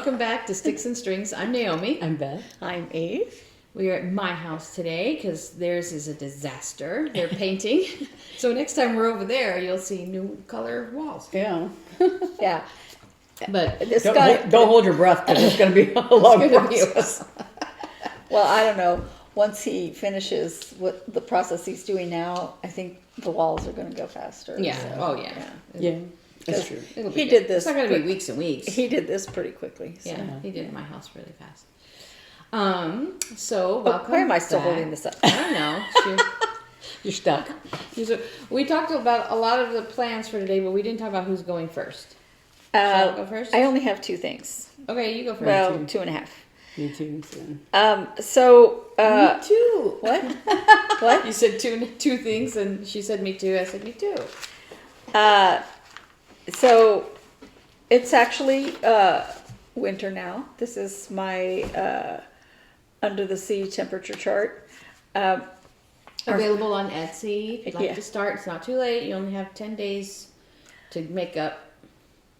Welcome back to Sticks and Strings. I'm Naomi. I'm Beth. I'm Eve. We are at my house today because theirs is a disaster. They're painting. So next time we're over there, you'll see new color walls. Yeah. Yeah. But This Don't, guy, don't hold your breath because it's going to be a long it's gonna be process. well, I don't know. Once he finishes what the process he's doing now, I think the walls are going to go faster. Yeah. So, Oh, yeah. Yeah, that's true. It'll be He good. did this It's not going to be quick- weeks and weeks. He did this pretty quickly. So. Yeah, he did my house really fast. So Oh, welcome. why am I still back. holding this up? I don't know. You're stuck. We talked about a lot of the plans for today, but we didn't talk about who's going first. Shall I go first? I only have 2 things. Okay, you go first. Well, too. 2.5. Me too. So. Me too. What? What? You said two things, and she said me too. I said me too. So it's actually winter now. This is my under the sea temperature chart. Available on Etsy. If you'd like Yeah. to start, it's not too late. You only have 10 days to make up.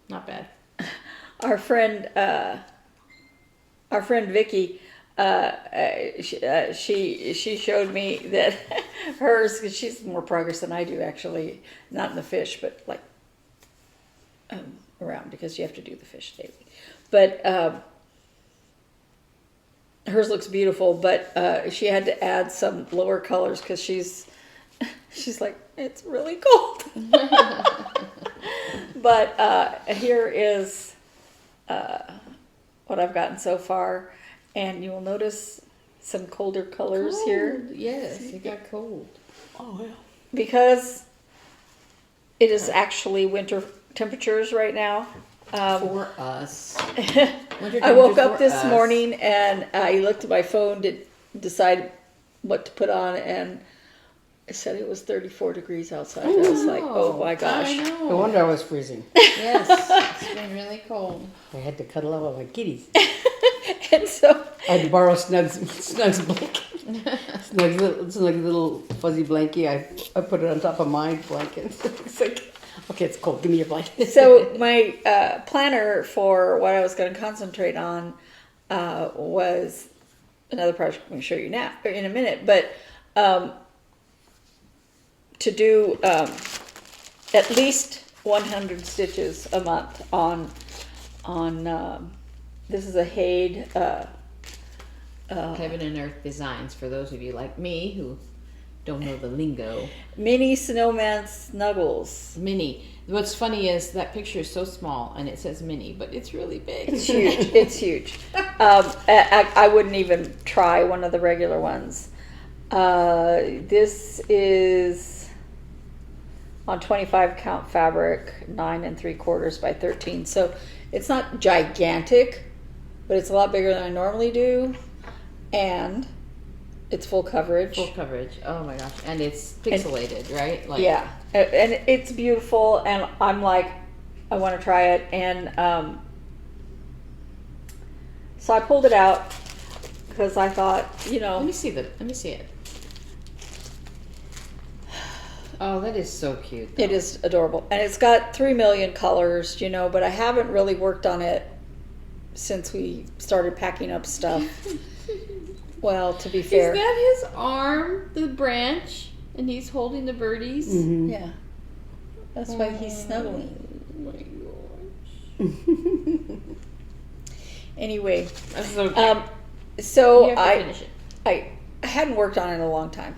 Not bad. Our friend Vicky, she showed me that hers, 'cause she's more progress than I do actually, not in the fish, but like around, because you have to do the fish daily. But hers looks beautiful, but she had to add some lower colors because she's like, it's really cold. But here is what I've gotten so far, and you will notice some colder colors here Yes, it got cold. Oh, yeah. because it is actually winter temperatures right now. For us. I woke up this morning and I looked at my phone to decide what to put on, and it said it was 34 degrees outside. I was like, oh my gosh. I know. No wonder I was freezing. Yes, it's been really cold. I had to cuddle up with my kitties. And so I had to borrow Snug's blanket. It's like a little fuzzy blanket. I put it on top of my blanket. It's like, okay, it's cold. Give me your blanket. So my planner for what I was going to concentrate on was another project I'm going to show you now in a minute, but to do at least 100 stitches a month on this is a Haid Heaven and Earth Designs, for those of you like me who don't know the lingo. mini snowman snuggles. Mini. What's funny is that picture is so small and it says mini, but it's really big. It's huge. It's huge. I wouldn't even try one of the regular ones. This is on 25 count fabric, 9 3/4 by 13. So it's not gigantic, but it's a lot bigger than I normally do, and it's full coverage. Full coverage. Oh my gosh. And it's pixelated, right? Like, Yeah, and it's beautiful, and I'm like, I want to try it, and so I pulled it out because I thought, Let me see it. Oh, that is so cute. Though. it is adorable, and it's got 3 million colors, but I haven't really worked on it since we started packing up stuff. Well, to be fair, Is that his arm, the branch, and he's holding the birdies? Mm-hmm. yeah, that's why he's snuggling. Oh my gosh. Anyway, That's so cute. so You have to finish it. I hadn't worked on it in a long time,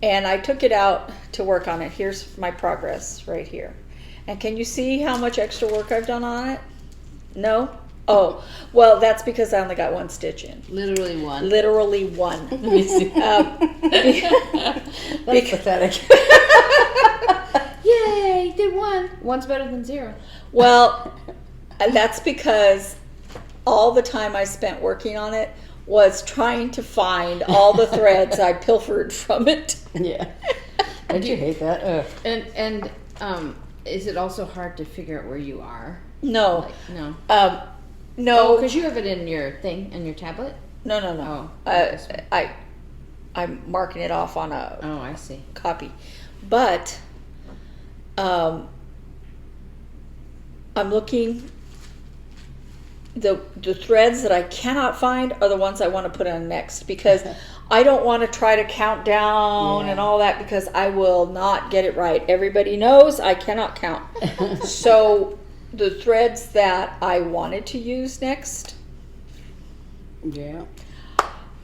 and I took it out to work on it. Here's my progress right here. And can you see how much extra work I've done on it? No? Oh, well, that's because I only got 1 stitch in. Literally one. Literally 1. Let me see. That's pathetic. Yay, did one. One's better than 0. Well, that's because all the time I spent working on it was trying to find all the threads I pilfered from it. Yeah. Don't you hate that? Ugh. And is it also hard to figure out where you are? No. Like, no. No. because you have it in your thing, in your tablet? No. Oh, this one. I'm marking it off on a Oh, I see. copy, but I'm looking the threads that I cannot find are the ones I want to put on next, because I don't want to try to count down Yeah. and all that, because I will not get it right. Everybody knows I cannot count. So the threads that I wanted to use next, Yeah.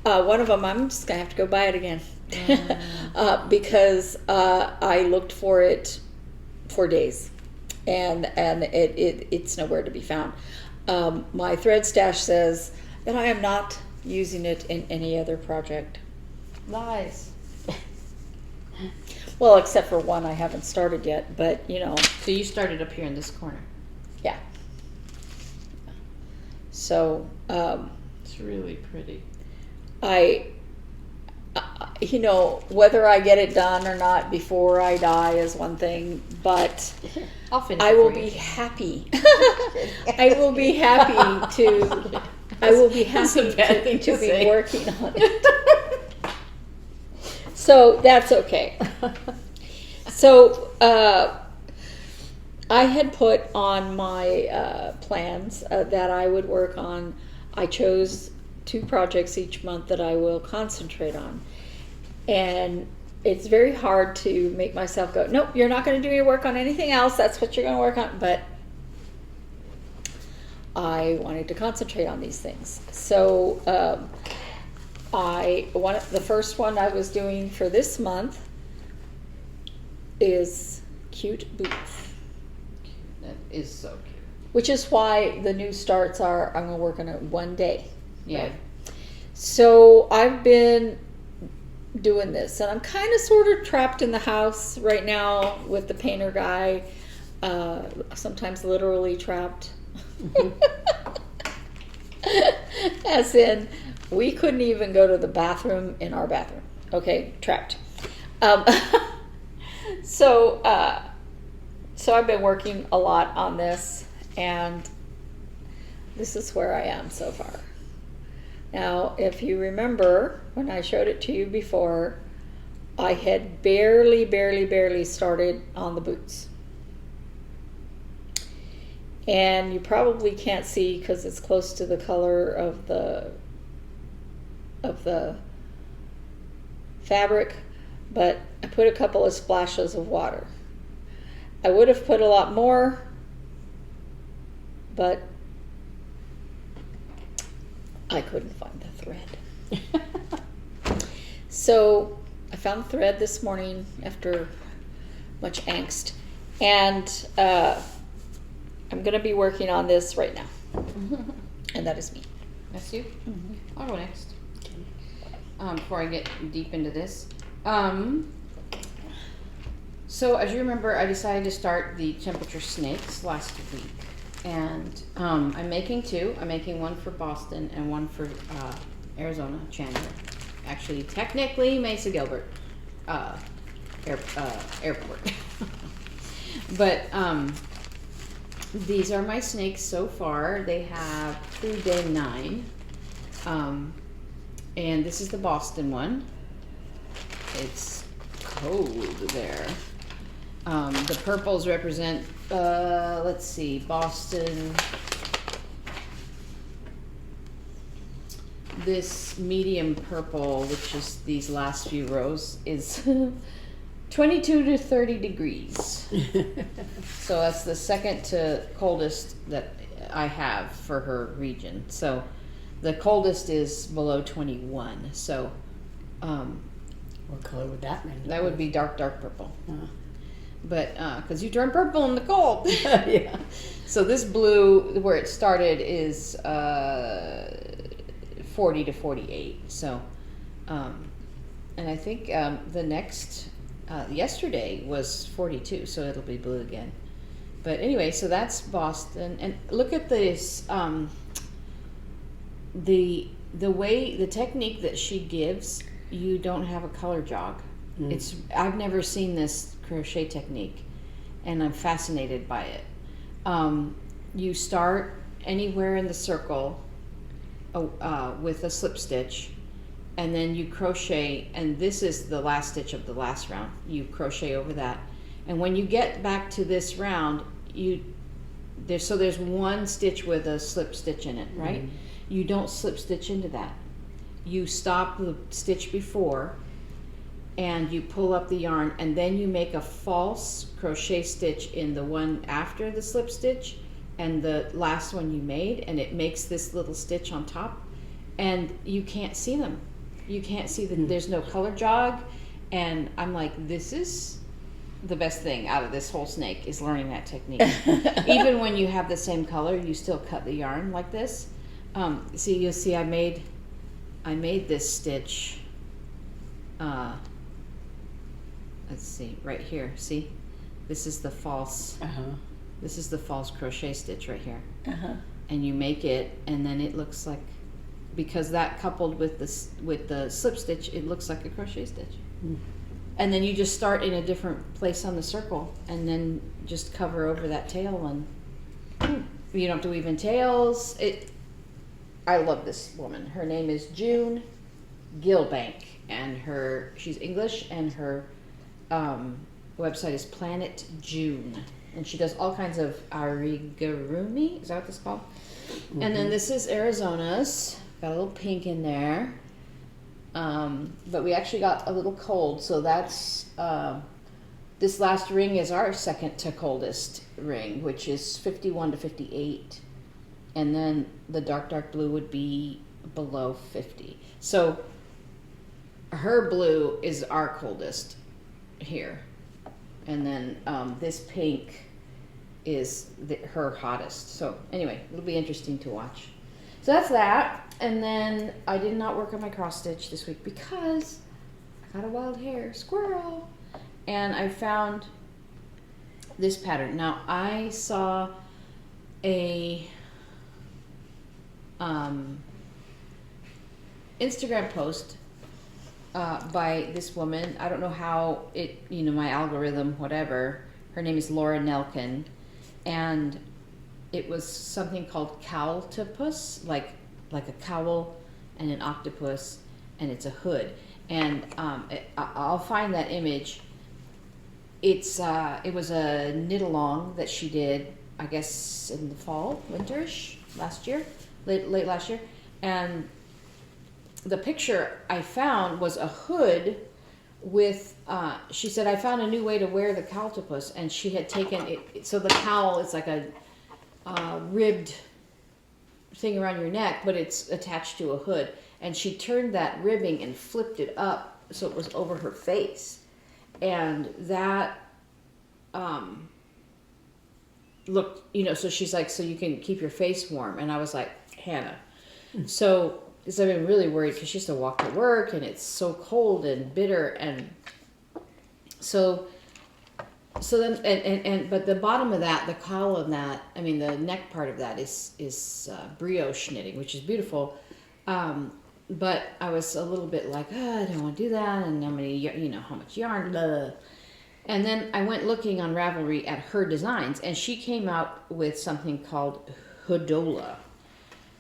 one of them I'm just gonna have to go buy it again. Because I looked for it for days, and it's nowhere to be found. My thread stash says that I am not using it in any other project. Lies. Well, except for one I haven't started yet, but you know, So you started up here in this corner. yeah. So It's really pretty. you know, whether I get it done or not before I die is one thing, but I'll finish. I it will for be you. happy. I will be happy to. I will be That's a happy bad thing to to be say. working on it. So that's okay. So I had put on my plans that I would work on. I chose 2 projects each month that I will concentrate on, and it's very hard to make myself go, nope, you're not going to do your work on anything else. That's what you're going to work on. But I wanted to concentrate on these things. So the first one I was doing for this month is cute boots, That is so cute. which is why the new starts are I'm going to work on it one day. Yeah. Right? So I've been doing this, and I'm kind of sort of trapped in the house right now with the painter guy, sometimes literally trapped. As in, we couldn't even go to the bathroom in our bathroom. Okay, trapped. So I've been working a lot on this, and this is where I am so far. Now, if you remember when I showed it to you before, I had barely started on the boots. And you probably can't see because it's close to the color of the fabric, but I put a couple of splashes of water. I would have put a lot more, but I couldn't find the thread. So I found the thread this morning after much angst, and I'm going to be working on this right now. And that is me. That's you? I'll go next. Before I get deep into this. So as you remember, I decided to start the temperature snakes last week. And I'm making 2. I'm making one for Boston and one for Arizona, Chandler. Actually, technically Mesa Gilbert airport. But these are my snakes so far. They have through day 9. And this is the Boston one. It's cold there. The purples represent, let's see, Boston. This medium purple, which is these last few rows, is 22 to 30 degrees. So that's the second to coldest that I have for her region. So the coldest is below 21. So What color would that mean? that would be dark purple. But because you turn purple in the cold. Yeah. So this blue, where it started, is 40 to 48. So, and I think the next, yesterday was 42, so it'll be blue again. But anyway, so that's Boston. And look at this, the way, the technique that she gives, you don't have a color jog. I've never seen this crochet technique, and I'm fascinated by it. You start anywhere in the circle with a slip stitch, and then you crochet, and this is the last stitch of the last round. You crochet over that, and when you get back to this round, you there's one stitch with a slip stitch in it, right? You don't slip stitch into that. You stop the stitch before and you pull up the yarn, and then you make a false crochet stitch in the one after the slip stitch and the last one you made, and it makes this little stitch on top, and you can't see them. You can't see them. There's no color jog, and I'm like, this is the best thing out of this whole snake, is learning that technique. Even when you have the same color, you still cut the yarn like this. See, you'll see I made this stitch, let's see, right here, see? This is the false, this is the false crochet stitch right here. And you make it, and then it looks like, because that coupled with the slip stitch, it looks like a crochet stitch. And then you just start in a different place on the circle, and then just cover over that tail, and you don't have to weave in tails. I love this woman. Her name is June Gilbank, and she's English, and her website is Planet June, and she does all kinds of arigurumi. Is that what this is called? And then this is Arizona's. Got a little pink in there. But we actually got a little cold, so that's this last ring is our second to coldest ring, which is 51 to 58, and then the dark blue would be below 50. So her blue is our coldest here, and then this pink is her hottest. So anyway, it'll be interesting to watch. So that's that. And then I did not work on my cross stitch this week because I got a wild hair squirrel, and I found this pattern. Now I saw a Instagram post by this woman. I don't know how it, my algorithm, whatever. Her name is Laura Nelkin, and it was something called cowltopus, like a cowl and an octopus, and it's a hood. And I'll find that image. It was a knit along that she did, I guess in the fall, winterish last year, late last year. And the picture I found was a hood with, she said, I found a new way to wear the cowltopus, and she had taken it, so the cowl is like a ribbed thing around your neck, but it's attached to a hood, and she turned that ribbing and flipped it up so it was over her face, and that looked, so she's like, so you can keep your face warm. And I was like, Hannah, so because I've been really worried, because she has to walk to work and it's so cold and bitter, and so then, but the bottom of that, the cowl of that, I mean, the neck part of that is brioche knitting, which is beautiful. But I was a little bit like, I don't want to do that, and how much yarn, blah, blah. And then I went looking on Ravelry at her designs, and she came out with something called Hoodola,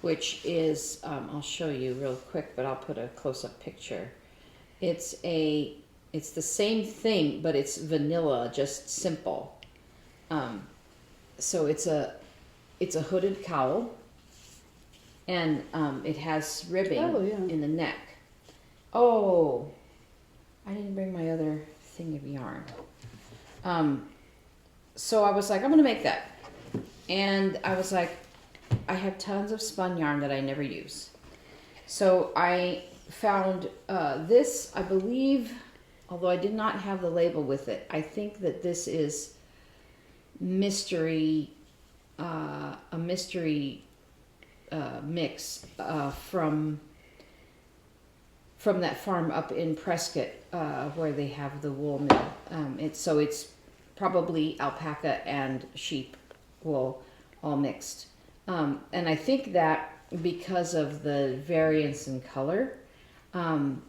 which is, I'll show you real quick, but I'll put a close-up picture. It's the same thing, but it's vanilla, just simple. So it's a hooded cowl, and it has ribbing in the neck. Oh, I didn't bring my other thing of yarn. So I was like, I'm gonna make that, and I was like, I have tons of spun yarn that I never use. So I found this, I believe, although I did not have the label with it, I think that this is mystery, a mystery mix from that farm up in Prescott, where they have the wool mill. It's probably alpaca and sheep wool all mixed. And I think that because of the variance in color, but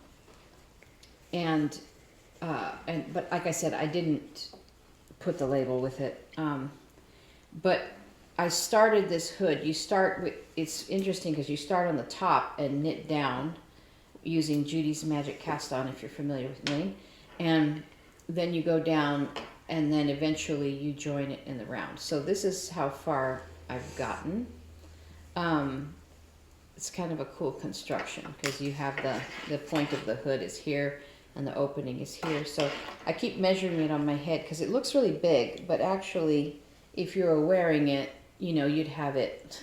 like I said, I didn't put the label with it. But I started this hood. It's interesting because you start on the top and knit down using Judy's Magic Cast On, if you're familiar with knitting. And then you go down and then eventually you join it in the round. So this is how far I've gotten. It's kind of a cool construction because you have the point of the hood is here and the opening is here. So I keep measuring it on my head because it looks really big, but actually if you were wearing it, you know, you'd have it,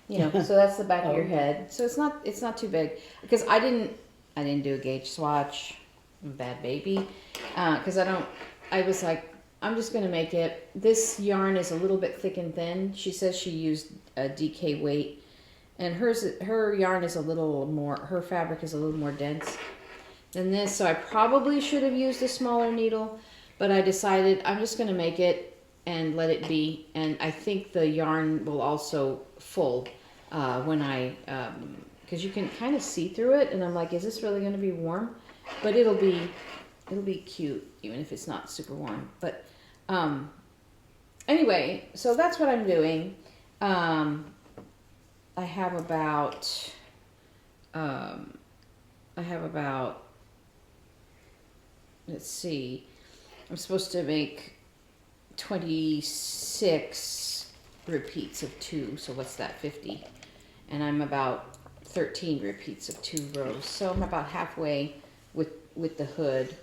you know, so that's the back of your head. So it's not too big because I didn't do a gauge swatch. I'm a bad baby. Cause I was like, I'm just going to make it. This yarn is a little bit thick and thin. She says she used a DK weight. And her yarn is a little more, her fabric is a little more dense than this. So I probably should have used a smaller needle, but I decided I'm just going to make it and let it be. And I think the yarn will also full when I, because you can kind of see through it. And I'm like, is this really going to be warm? But it'll be cute, even if it's not super warm. But anyway, so that's what I'm doing. I have about, let's see, I'm supposed to make 26 repeats of 2, so what's that, 50? And I'm about 13 repeats of 2 rows, so I'm about halfway with the hood,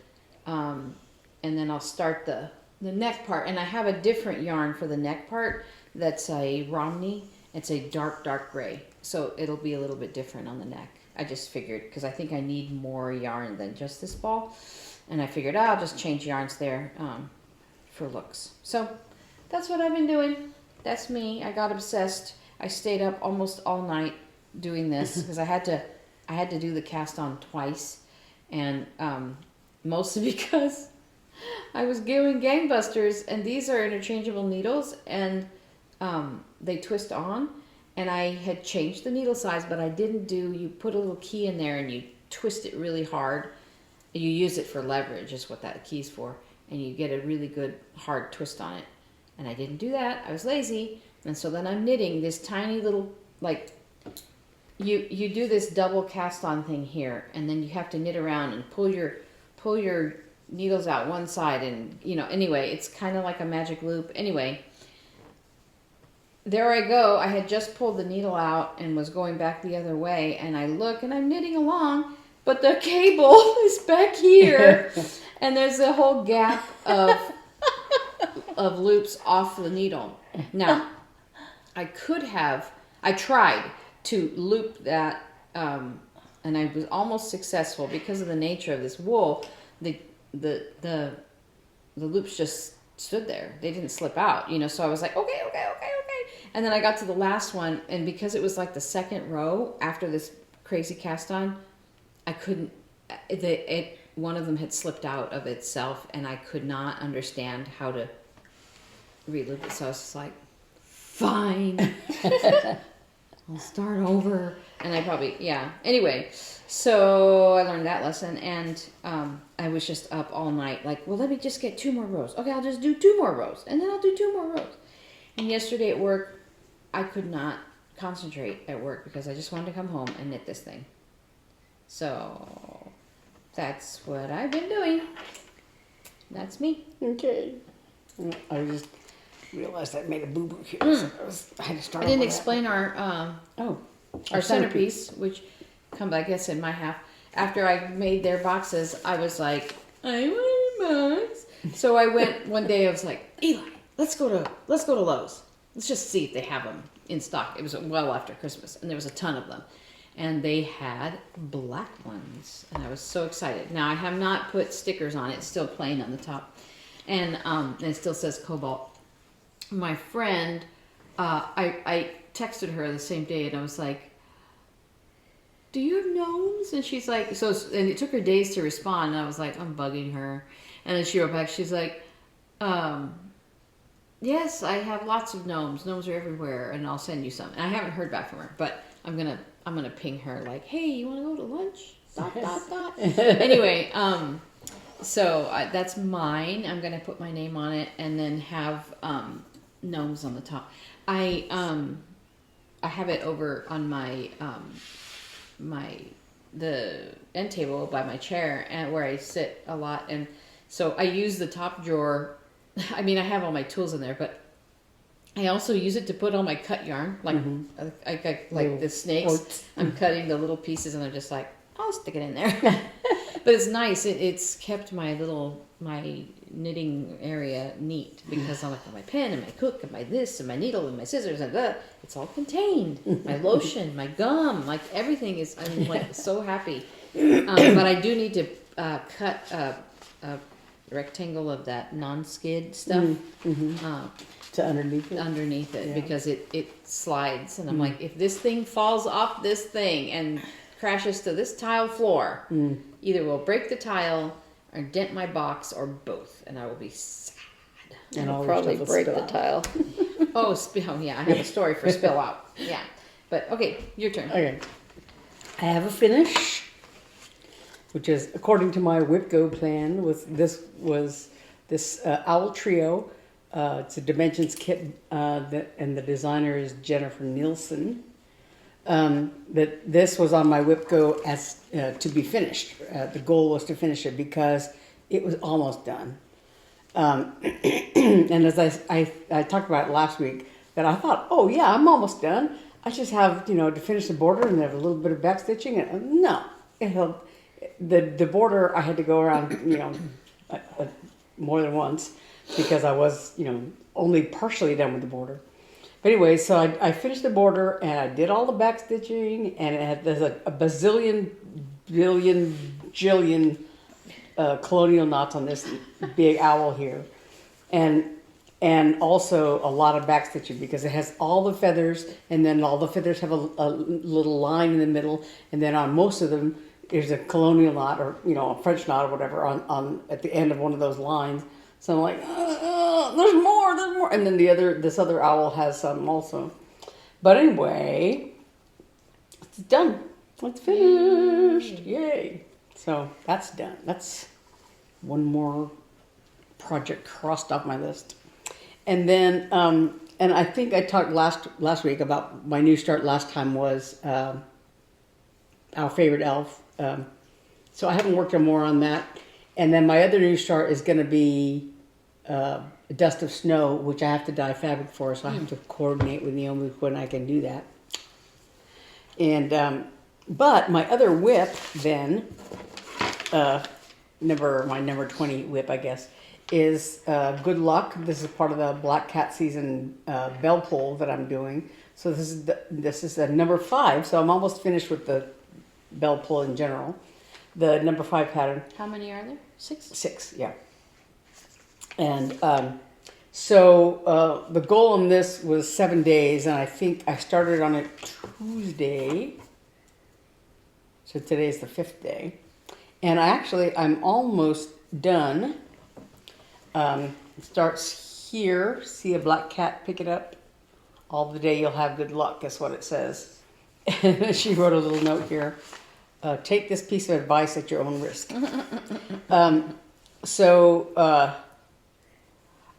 and then I'll start the neck part, and I have a different yarn for the neck part that's a Romney. It's a dark gray, so it'll be a little bit different on the neck. I just figured, because I think I need more yarn than just this ball, and I figured I'll just change yarns there for looks. So that's what I've been doing. That's me. I got obsessed. I stayed up almost all night doing this because I had to do the cast on twice, and mostly because I was going gangbusters, and these are interchangeable needles, and they twist on, and I had changed the needle size, but I didn't you put a little key in there and you twist it really hard. You use it for leverage is what that key's for, and you get a really good hard twist on it. And I didn't do that. I was lazy. And so then I'm knitting this tiny little, like, you do this double cast on thing here, and then you have to knit around and pull your needles out one side, and you know, anyway, it's kind of like a magic loop. Anyway, there I go. I had just pulled the needle out and was going back the other way, and I look and I'm knitting along, but the cable is back here, and there's a whole gap of loops off the needle. Now, I tried to loop that, and I was almost successful because of the nature of this wool. The loops just stood there. They didn't slip out, you know, so I was like, okay. And then I got to the last one, and because it was like the second row after this crazy cast on, I couldn't, one of them had slipped out of itself, and I could not understand how to reloop it. So I was just like, fine, I'll start over. And I probably, yeah. Anyway, so I learned that lesson, and I was just up all night, like, well, let me just get 2 more rows. Okay, I'll just do 2 more rows, and then I'll do 2 more rows. And yesterday at work, I could not concentrate at work because I just wanted to come home and knit this thing. So that's what I've been doing. That's me. Okay. I just realized I made a boo-boo here. So I had to start. I didn't explain our our centerpiece, which comes, I guess, in my half. After I made their boxes, I was like, I want a box. So I went one day. I was like, Eli, let's go to Lowe's. Let's just see if they have them in stock. It was well after Christmas, and there was a ton of them. And they had black ones, and I was so excited. Now, I have not put stickers on it. It's still plain on the top. And it still says Cobalt. My friend, I texted her the same day, and I was like, do you have gnomes? And she's like, and it took her days to respond, and I was like, I'm bugging her. And then she wrote back, she's like, yes, I have lots of gnomes. Gnomes are everywhere, and I'll send you some. And I haven't heard back from her, but I'm gonna ping her like, hey, you want to go to lunch? ... Anyway, so that's mine. I'm gonna put my name on it, and then have gnomes on the top. I have it over on my the end table by my chair, and where I sit a lot, and so I use the top drawer I mean, I have all my tools in there, but I also use it to put all my cut yarn, like like the snakes. Quotes. I'm cutting the little pieces, and they're just like, I'll stick it in there. But it's nice. It's kept my knitting area neat because I'm like my pen and my hook and my this and my needle and my scissors and it's all contained. My lotion, my gum, like everything is. I'm like so happy. But I do need to cut a rectangle of that non-skid stuff. To underneath it. Underneath it because it slides, and I'm like, if this thing falls off this thing and crashes to this tile floor, either we'll break the tile or dent my box or both, and I will be sad. And I'll probably break the tile. Oh yeah, I have a story for spill out. Yeah, but okay, your turn. Okay, I have a finish, which is according to my WIP-GO plan. Was this owl trio. It's a dimensions kit, and the designer is Jennifer Nielsen. But this was on my WIP-GO as to be finished. The goal was to finish it because it was almost done. And as I talked about last week, that I thought, oh yeah, I'm almost done. I just have to finish the border and have a little bit of back stitching. And no, the border I had to go around more than once because I was only partially done with the border. But anyway, so I finished the border and I did all the back stitching, and there's a bazillion, billion, jillion colonial knots on this big owl here, and also a lot of back stitching because it has all the feathers, and then all the feathers have a little line in the middle, and then on most of them there's a colonial knot or a French knot or whatever on at the end of one of those lines. So I'm like, there's more, and then this other owl has some also. But anyway, it's done. It's finished. Yay! So that's done. That's one more project crossed off my list. And then, and I think I talked last week about my new start. Last time was our favorite elf. So I haven't worked on more on that. And then my other new start is going to be Dust of Snow, which I have to dye fabric for, so I have to coordinate with Naomi when I can do that. And but my other WIP then, my number 20 WIP, I guess, is Good Luck. This is part of the Black Cat Season bell pull that I'm doing. So this is the number 5. So I'm almost finished with the bell pull in general. The number 5 pattern. How many are there? 6? 6, yeah. And so the goal on this was 7 days, and I think I started on it Tuesday. So today's the 5th day. And I'm almost done. It starts here. See a black cat, pick it up. All the day you'll have good luck, is what it says. And she wrote a little note here. Take this piece of advice at your own risk.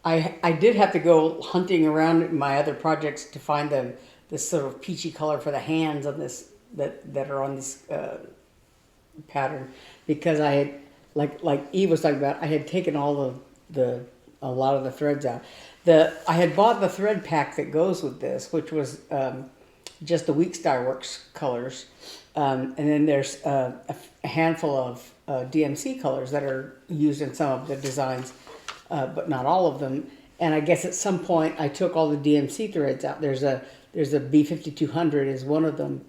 I did have to go hunting around my other projects to find this sort of peachy color for the hands on this that are on this pattern, because I had like Eve was talking about, I had taken all a lot of the threads out. I had bought the thread pack that goes with this, which was just the Weeks Dye Works colors, and then there's a handful of DMC colors that are used in some of the designs. But not all of them. And I guess at some point I took all the DMC threads out. There's a B5200 is one of them,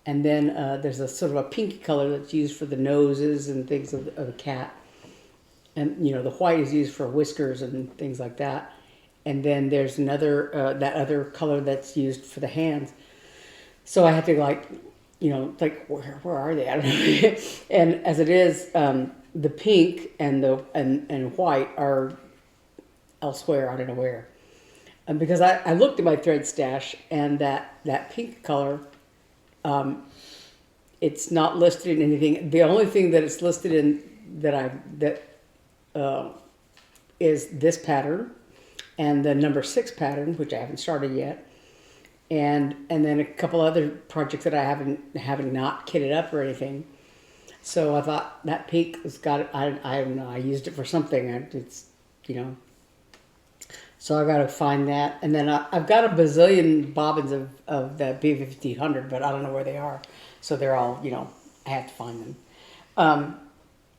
and then there's a sort of a pink color that's used for the noses and things of a cat, and the white is used for whiskers and things like that. And then there's another that other color that's used for the hands. So I had to where are they? I don't know. And as it is. The pink and and white are elsewhere. I don't know where, because I looked at my thread stash, and that pink color, it's not listed in anything. The only thing that it's listed in that is this pattern, and the number 6 pattern, which I haven't started yet, and then a couple other projects that I haven't not kitted up or anything. So I thought that pink has got it. I don't know. I used it for something. It's So I got to find that, and then I've got a bazillion bobbins of the B1500, but I don't know where they are. So they're all, I have to find them.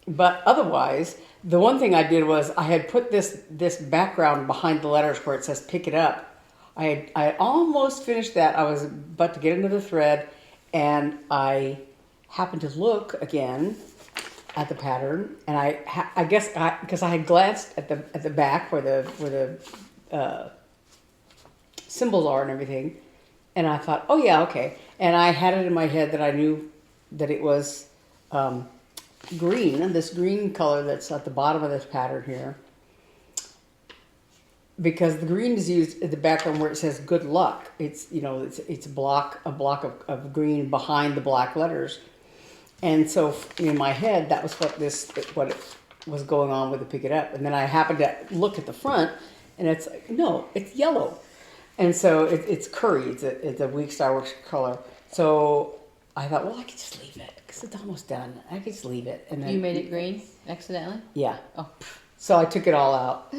But otherwise, the one thing I did was I had put this background behind the letters where it says "Pick It Up." I had almost finished that. I was about to get into the thread, and I happened to look again at the pattern, and I guess because I had glanced at the back where the symbols are and everything, and I thought, oh yeah, okay. And I had it in my head that I knew that it was green, this green color that's at the bottom of this pattern here, because the green is used in the background where it says "Good luck." It's it's a block of green behind the black letters, and so in my head that was what it was going on with the "Pick It Up." And then I happened to look at the front, and it's like, no, it's yellow, and so it's curry. It's a Week Star Works color. So I thought, well, I could just leave it because it's almost done. I could just leave it. And then You made it green accidentally? Yeah. Oh. So I took it all out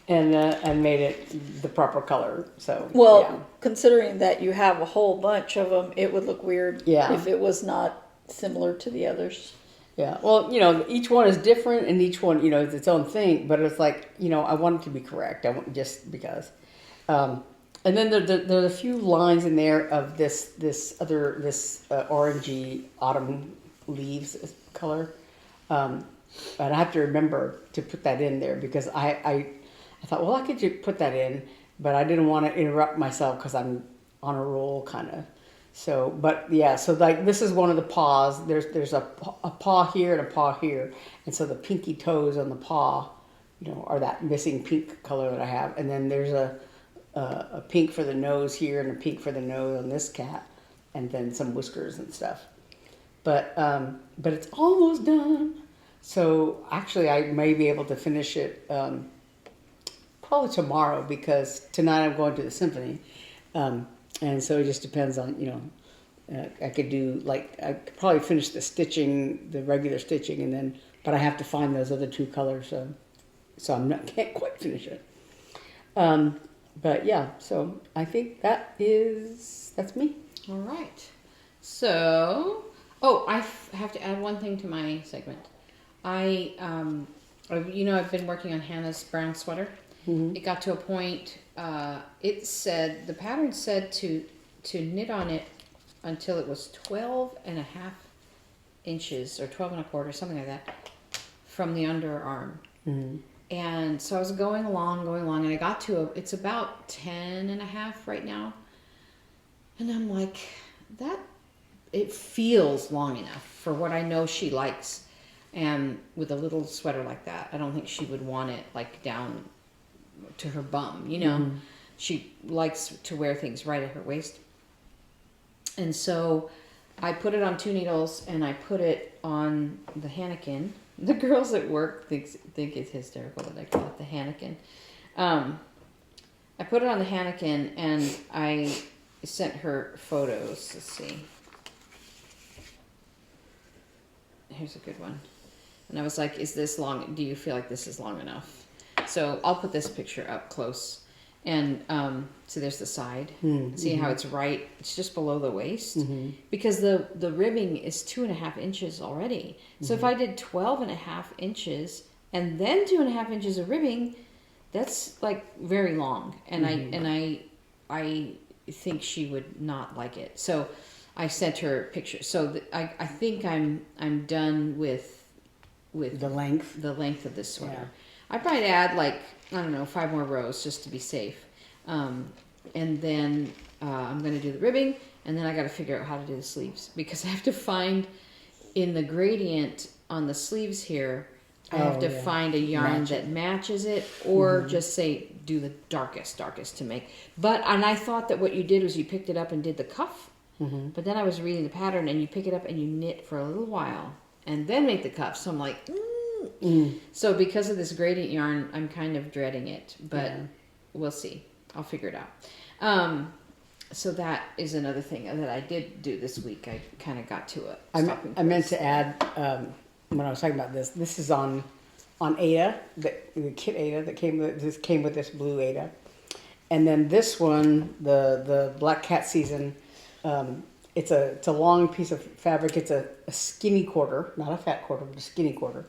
and made it the proper color. So considering that you have a whole bunch of them, it would look weird if it was not similar to the others. Yeah. Well, each one is different, and each one, is its own thing. But it's like, I want it to be correct. I want just because. And then there's a few lines in there of this orangey autumn leaves color. But I have to remember to put that in there because I thought, well, I could just put that in, but I didn't want to interrupt myself because I'm on a roll kind of. So, but yeah, so like this is one of the paws. There's a paw here and a paw here, and so the pinky toes on the paw, are that missing pink color that I have, and then there's a pink for the nose here and a pink for the nose on this cat, and then some whiskers and stuff. But it's almost done. So actually, I may be able to finish it probably tomorrow because tonight I'm going to the symphony, and so it just depends on I could do I could probably finish the stitching, the regular stitching, and then but I have to find those other two colors, so can't quite finish it. But yeah, so I think that's me. All right. So, I have to add one thing to my segment. I've been working on Hannah's brown sweater. Mm-hmm. It got to a point, the pattern said to knit on it until it was 12 and a half inches or 12 and a quarter, something like that, from the underarm. Mm-hmm. And so I was going along, and I got to it's about 10 and a half right now. And I'm like, it feels long enough for what I know she likes. And with a little sweater like that, I don't think she would want it down to her bum, Mm-hmm. She likes to wear things right at her waist. And so I put it on 2 needles and I put it on the Hannikin. The girls at work think it's hysterical that I call it the Hannikin. I put it on the Hannikin and I sent her photos. Let's see. Here's a good one. And I was like, is this long? Do you feel like this is long enough? So I'll put this picture up close. And so there's the side. Mm-hmm. See how it's right? It's just below the waist. Mm-hmm. Because the ribbing is 2.5 inches already. So if I did 12.5 inches and then 2.5 inches of ribbing, that's very long. And I think she would not like it. So I sent her pictures. So I think I'm done with the length of this sweater. Yeah. I probably add 5 more rows just to be safe. And then I'm going to do the ribbing, and then I got to figure out how to do the sleeves because I have to find in the gradient on the sleeves here. I have to find a yarn that matches it, or just say do the darkest to make. And I thought that what you did was you picked it up and did the cuff. Mm-hmm. But then I was reading the pattern, and you pick it up and you knit for a little while, and then make the cuff. So I'm like. So because of this gradient yarn, I'm kind of dreading it, but we'll see. I'll figure it out. So that is another thing that I did do this week. I kind of got to a stopping place. I meant to add, when I was talking about this is on on Ada, the kit Ada that came with this blue Ada, and then this one, the Black Cat Season. It's a long piece of fabric. It's a skinny quarter, not a fat quarter, but a skinny quarter,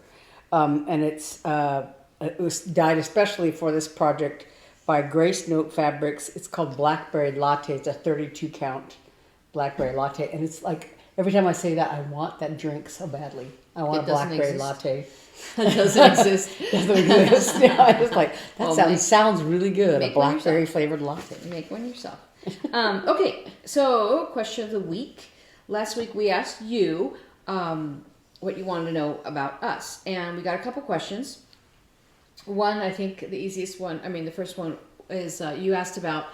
and it was dyed especially for this project by Grace Note Fabrics. It's called Blackberry Latte. It's a 32 count Blackberry Latte, and it's like every time I say that, I want that drink so badly. I want a Blackberry Latte. It doesn't exist. Doesn't exist. Yeah, I just like that sounds really good. A blackberry flavored latte. Make one yourself. Okay, so question of the week. Last week we asked you what you wanted to know about us, and we got a couple questions. One, I think the easiest one, the first one is you asked about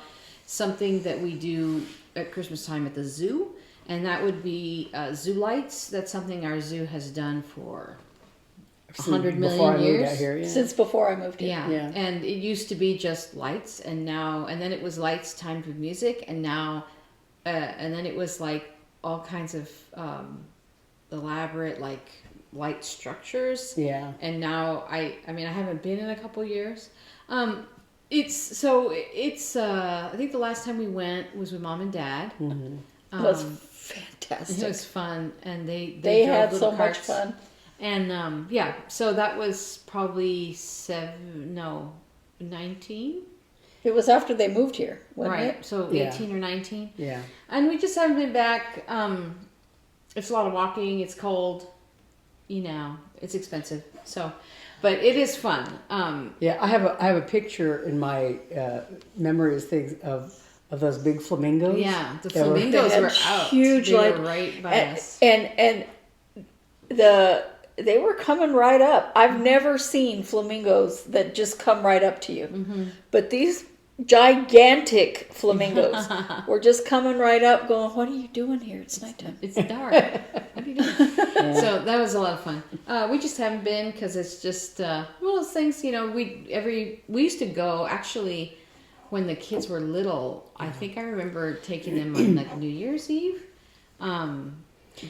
something that we do at Christmas time at the zoo, and that would be zoo lights. That's something our zoo has done for 100 million years. Here, Since before I moved here. Yeah. And it used to be just lights, and then it was lights timed with music, and now, and then it was like all kinds of elaborate like light structures. Yeah. And now I haven't been in a couple years. I think the last time we went was with Mom and Dad. Mm-hmm. It was fantastic. It was fun, and they drove had little so carts. much fun. And so that was probably 19. It was after they moved here, wasn't Right, it? so Yeah. 18 or 19. Yeah. And we just haven't been back. It's a lot of walking. It's cold. It's expensive. So, but it is fun. Yeah, I have a picture in my memories things of those big flamingos. Yeah, the They were- flamingos They had were out. huge They light- were right by us. And they were coming right up. I've never seen flamingos that just come right up to you. Mm-hmm. But these gigantic flamingos were just coming right up going, what are you doing here? It's nighttime. It's dark. What are you doing? So that was a lot of fun. We just haven't been because it's just one of those things. We used to go actually when the kids were little. I think I remember taking them on like New Year's Eve.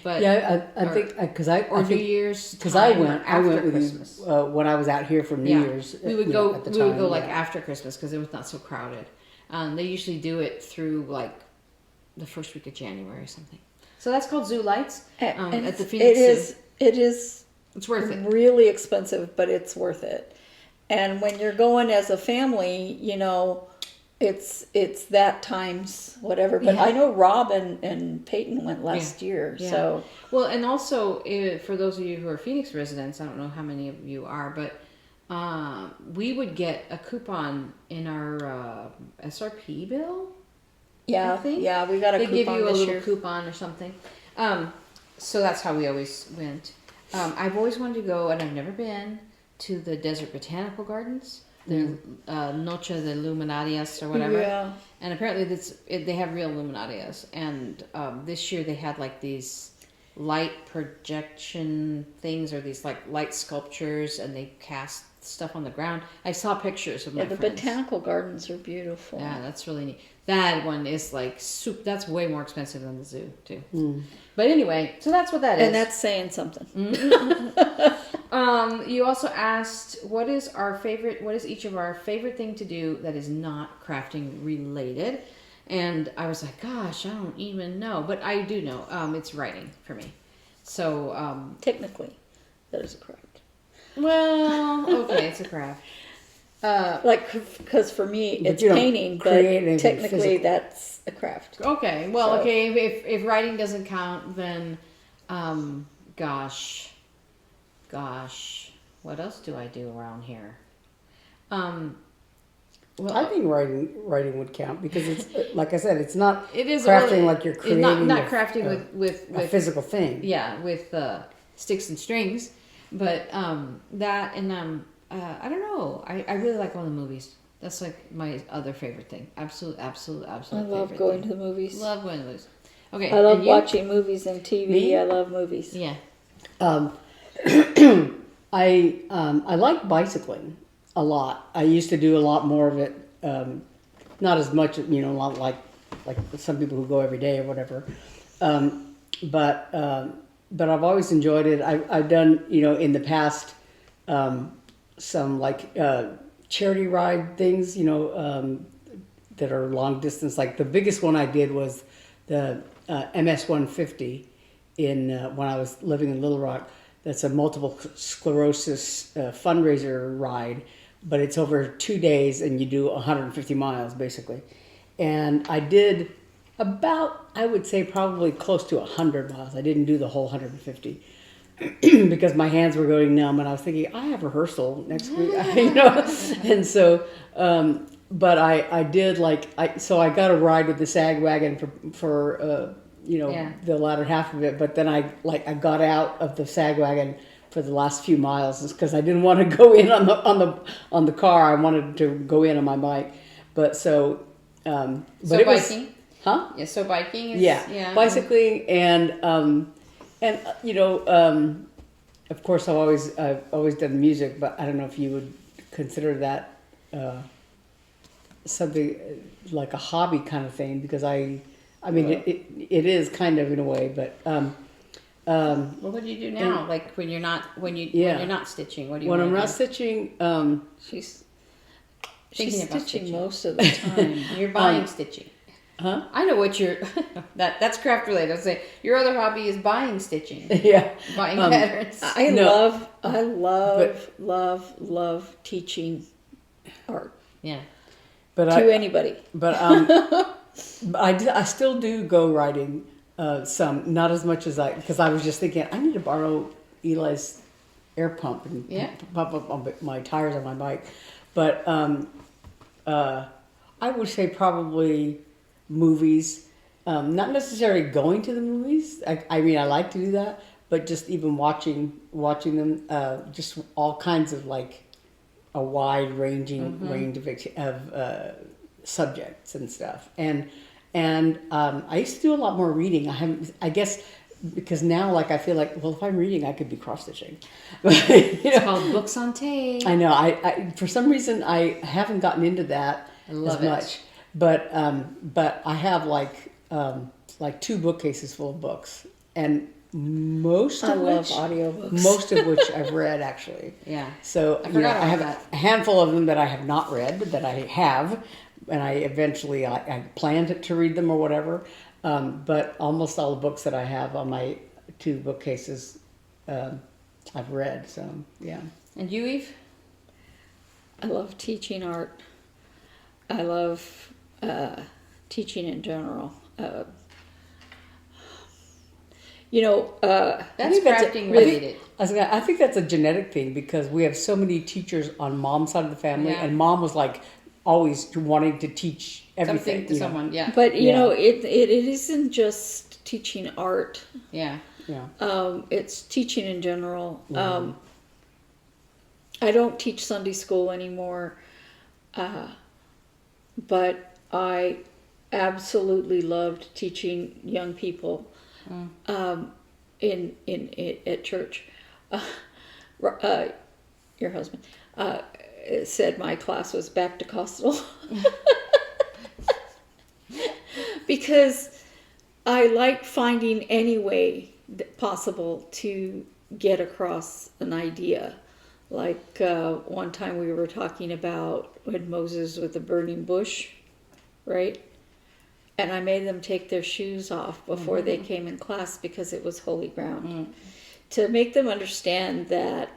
But Yeah, I think because I New think Year's because time I or went after with Christmas. you when I was out here for New Year's. We would you go. know, at the We would time, go like yeah. after Christmas because it was not so crowded. They usually do it through like the first week of January or something. So that's called Zoo Lights And at the Phoenix Zoo. it is It's worth it. really expensive, but it's worth it. And when you're going as a family, it's that times whatever. But Yeah. I know Rob and Peyton went last year, Yeah. so Well, and also for those of you who are Phoenix residents, I don't know how many of you are, but we would get a coupon in our SRP bill. yeah, I think. yeah, we got a They coupon give you a this little year. coupon or something. So that's how we always went. I've always wanted to go, and I've never been, to the Desert Botanical Gardens, the Noche de Luminarias or whatever. Yeah. And apparently they have real luminarias. And this year they had like these light projection things or these like light sculptures, and they cast stuff on the ground. I saw pictures of my Yeah, the friends. botanical gardens are beautiful. Yeah, that's really neat. That one is like soup. That's way more expensive than the zoo too. But anyway, so that's what that is. And that's saying something. You also asked what is each of our favorite thing to do that is not crafting related, and I was like, gosh, I don't even know, but I do know. It's writing for me. So Technically, that is a craft. well, okay, it's a craft. Because for me, But it's you don't painting, create but anything technically physical. that's a craft. Okay, well, So- okay. If writing doesn't count, then gosh, what else do I do around here? Well, I think writing would count because it's like I said, it's not it is crafting really- like you're it's creating not crafting with a physical thing. yeah, with sticks and strings, but that and I don't know. I really like all the movies. That's like my other favorite thing. Absolute I favorite love going thing. to the movies. Love going to the movies. Okay, I love and you? watching movies and TV. Me? I love movies. Yeah. I like bicycling a lot. I used to do a lot more of it. Not as much, not like some people who go every day or whatever. But I've always enjoyed it. I've done, in the past, some like charity ride things, that are long distance. Like the biggest one I did was the MS 150 in when I was living in Little Rock. That's a multiple sclerosis fundraiser ride, but it's over 2 days and you do 150 miles basically. And I did about, I would say probably close to 100 miles. I didn't do the whole 150 because my hands were going numb, and I was thinking, I have rehearsal next week, And so, but I did so I got a ride with the sag wagon for the latter half of it, but then I got out of the sag wagon for the last few miles because I didn't want to go in on the car. I wanted to go in on my bike, but so it biking? Huh? Yeah, so biking is... Bicycling of course I've always done music, but I don't know if you would consider that something like a hobby kind of thing, because it is kind of in a way, but well, what do you do now? When you're not stitching, what do you when want I'm to not do? stitching, She's Thinking about stitching stitching. most of the time. You're buying stitching. huh? I know what you're... that's craft related. I was saying, your other hobby is buying stitching. Yeah. Buying patterns. I No. love teaching art Yeah. But to anybody. But I still do go riding some, not as much as because I was just thinking I need to borrow Eli's air pump and pump up on my tires on my bike. But I would say probably movies, not necessarily going to the movies. I mean, I like to do that, but just even watching them, just all kinds of a wide range of subjects and stuff. And I used to do a lot more reading. I guess because now I feel like, well, if I'm reading, I could be cross stitching. It's called books on tape. I know. I for some reason I haven't gotten into that as much. But I have two bookcases full of books, and most of which I've read actually. Yeah. So I have a handful of them that I have not read, but that I have, and I eventually I planned to read them or whatever. But almost all the books that I have on my two bookcases, I've read. So yeah. And you, Eve? I love teaching art. I love teaching in general. That's that's crafting related. I think that's a genetic thing, because we have so many teachers on mom's side of the family, and mom was always wanting to teach everything Something to someone. Yeah. But it isn't just teaching art. Yeah. Yeah. It's teaching in general. I don't teach Sunday school anymore, but I absolutely loved teaching young people at church. Your husband said my class was Baptist-costal. Because I like finding any way possible to get across an idea. Like one time we were talking about when Moses with the burning bush, right? And I made them take their shoes off before they came in class because it was holy ground. To make them understand that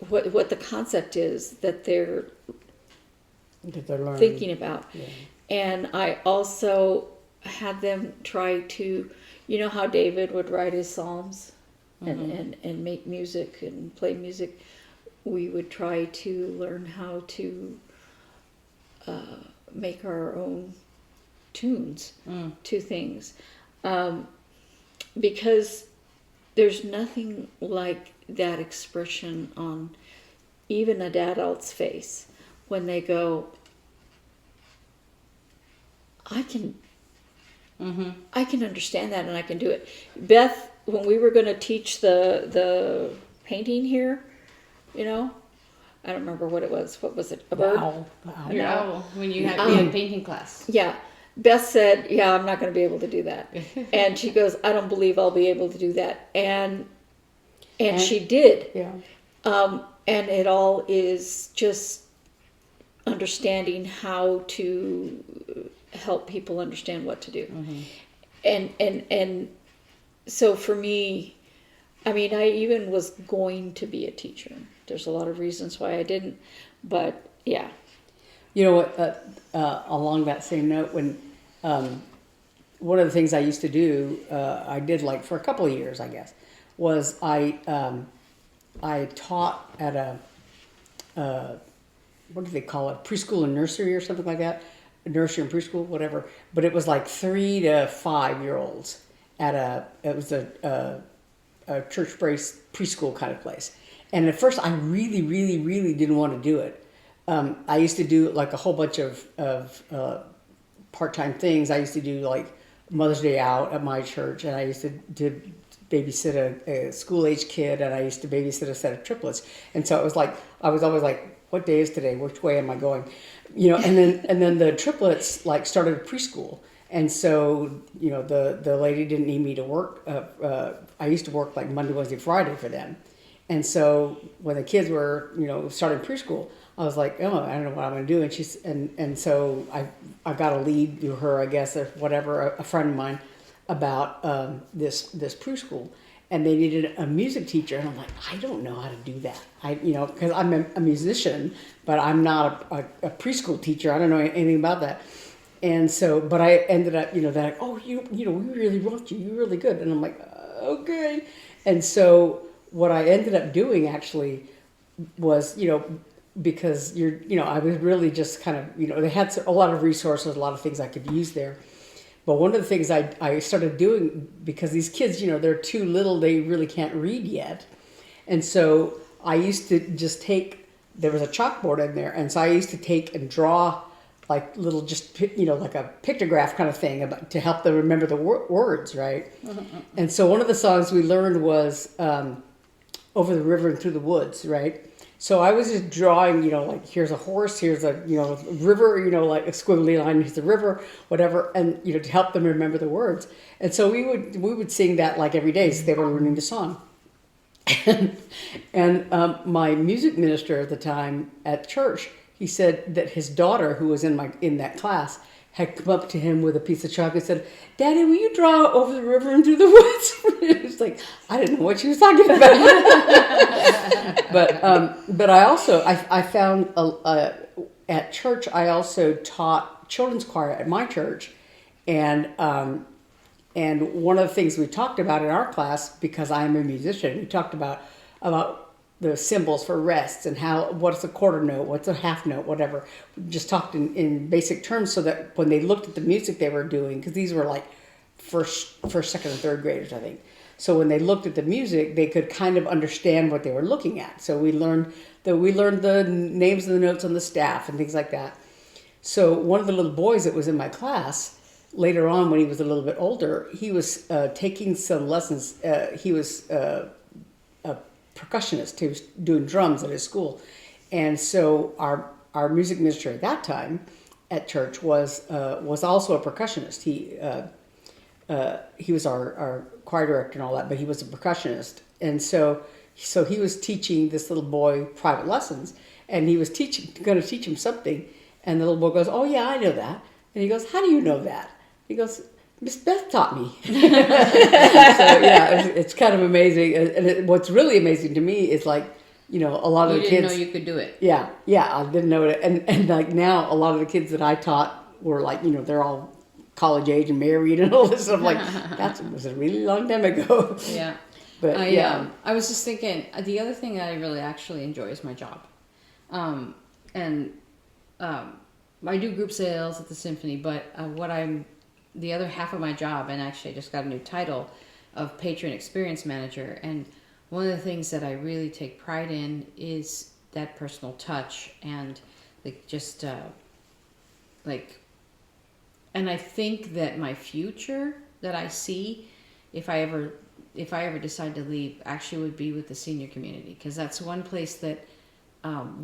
what the concept is that they're thinking about. Yeah. And I also had them try to, how David would write his psalms and make music and play music. We would try to learn how to make our own tunes to things. Because there's nothing like that expression on even an adult's face when they go, I can understand that and I can do it. Beth, when we were going to teach the painting here, I don't remember what it was. What was it? A bird? Your owl. When you had painting class. Yeah. Beth said, yeah, I'm not going to be able to do that. And she goes, I don't believe I'll be able to do that. And she did. Yeah. And it all is just understanding how to help people understand what to do. And so for me, I mean, I even was going to be a teacher. There's a lot of reasons why I didn't, but yeah. You know what? Along that same note, when one of the things I used to do, I did like for a couple of years, I guess, was I taught at a what do they call it? Preschool and nursery or something like that. Nursery and preschool, whatever. But it was like 3 to 5 year olds at it was a church-based preschool kind of place. And at first, I really, really, really didn't want to do it. I used to do like a whole bunch of part-time things. I used to do like Mother's Day out at my church, and I used to babysit a school-age kid, and I used to babysit a set of triplets. And so it was like I was always like, what day is today? Which way am I going? You know, and then the triplets like started preschool, and so you know the lady didn't need me to work. I used to work like Monday, Wednesday, Friday for them, and so when the kids were starting preschool, I was like, oh, I don't know what I'm going to do, and she's and so I got a lead through her, I guess, or whatever, a friend of mine, about this preschool. And they needed a music teacher, and I'm like, I don't know how to do that. Because I'm a musician, but I'm not a preschool teacher. I don't know anything about that. And so, but I ended up, they're like, oh, we really want you. You're really good. And I'm like, okay. And so, what I ended up doing actually was, because I was really just kind of, they had a lot of resources, a lot of things I could use there. But one of the things I started doing, because these kids, they're too little, they really can't read yet. And so I used to just there was a chalkboard in there, and so I used to take and draw like little, just, like a pictograph kind of thing to help them remember the words, right? And so one of the songs we learned was Over the River and Through the Woods, right? So I was just drawing, like here's a horse, here's a, river, like a squiggly line, here's the river, whatever, and, to help them remember the words. And so we would sing that like every day, so they were learning the song. And my music minister at the time at church, he said that his daughter, who was in that class, had come up to him with a piece of chalk and said, Daddy, will you draw over the river and through the woods? It was like, I didn't know what she was talking about. But I also, I found at church, I also taught children's choir at my church. And one of the things we talked about in our class, because I'm a musician, we talked about the symbols for rests and what's a quarter note, what's a half note, whatever. We just talked in basic terms so that when they looked at the music they were doing, because these were like first, second, and third graders, I think. So when they looked at the music, they could kind of understand what they were looking at. So we learned the names of the notes on the staff and things like that. So one of the little boys that was in my class, later on when he was a little bit older, he was taking some lessons. He was a percussionist. He was doing drums at his school. And so our music minister at that time at church was also a percussionist. He was our choir director and all that, but he was a percussionist. And so he was teaching this little boy private lessons, and he was going to teach him something. And the little boy goes, oh yeah, I know that. And he goes, how do you know that? He goes, Miss Beth taught me. So yeah, it's kind of amazing. And what's really amazing to me is like, a lot of the kids. You didn't know you could do it. Yeah, I didn't know it. And like now, a lot of the kids that I taught were like, they're all college age and married and all this stuff. Like, that was a really long time ago. Yeah. But I was just thinking, the other thing that I really actually enjoy is my job. I do group sales at the symphony, but the other half of my job, and actually I just got a new title of patron experience manager, and one of the things that I really take pride in is that personal touch and and I think that my future that I see, if I ever decide to leave, actually would be with the senior community, because that's one place that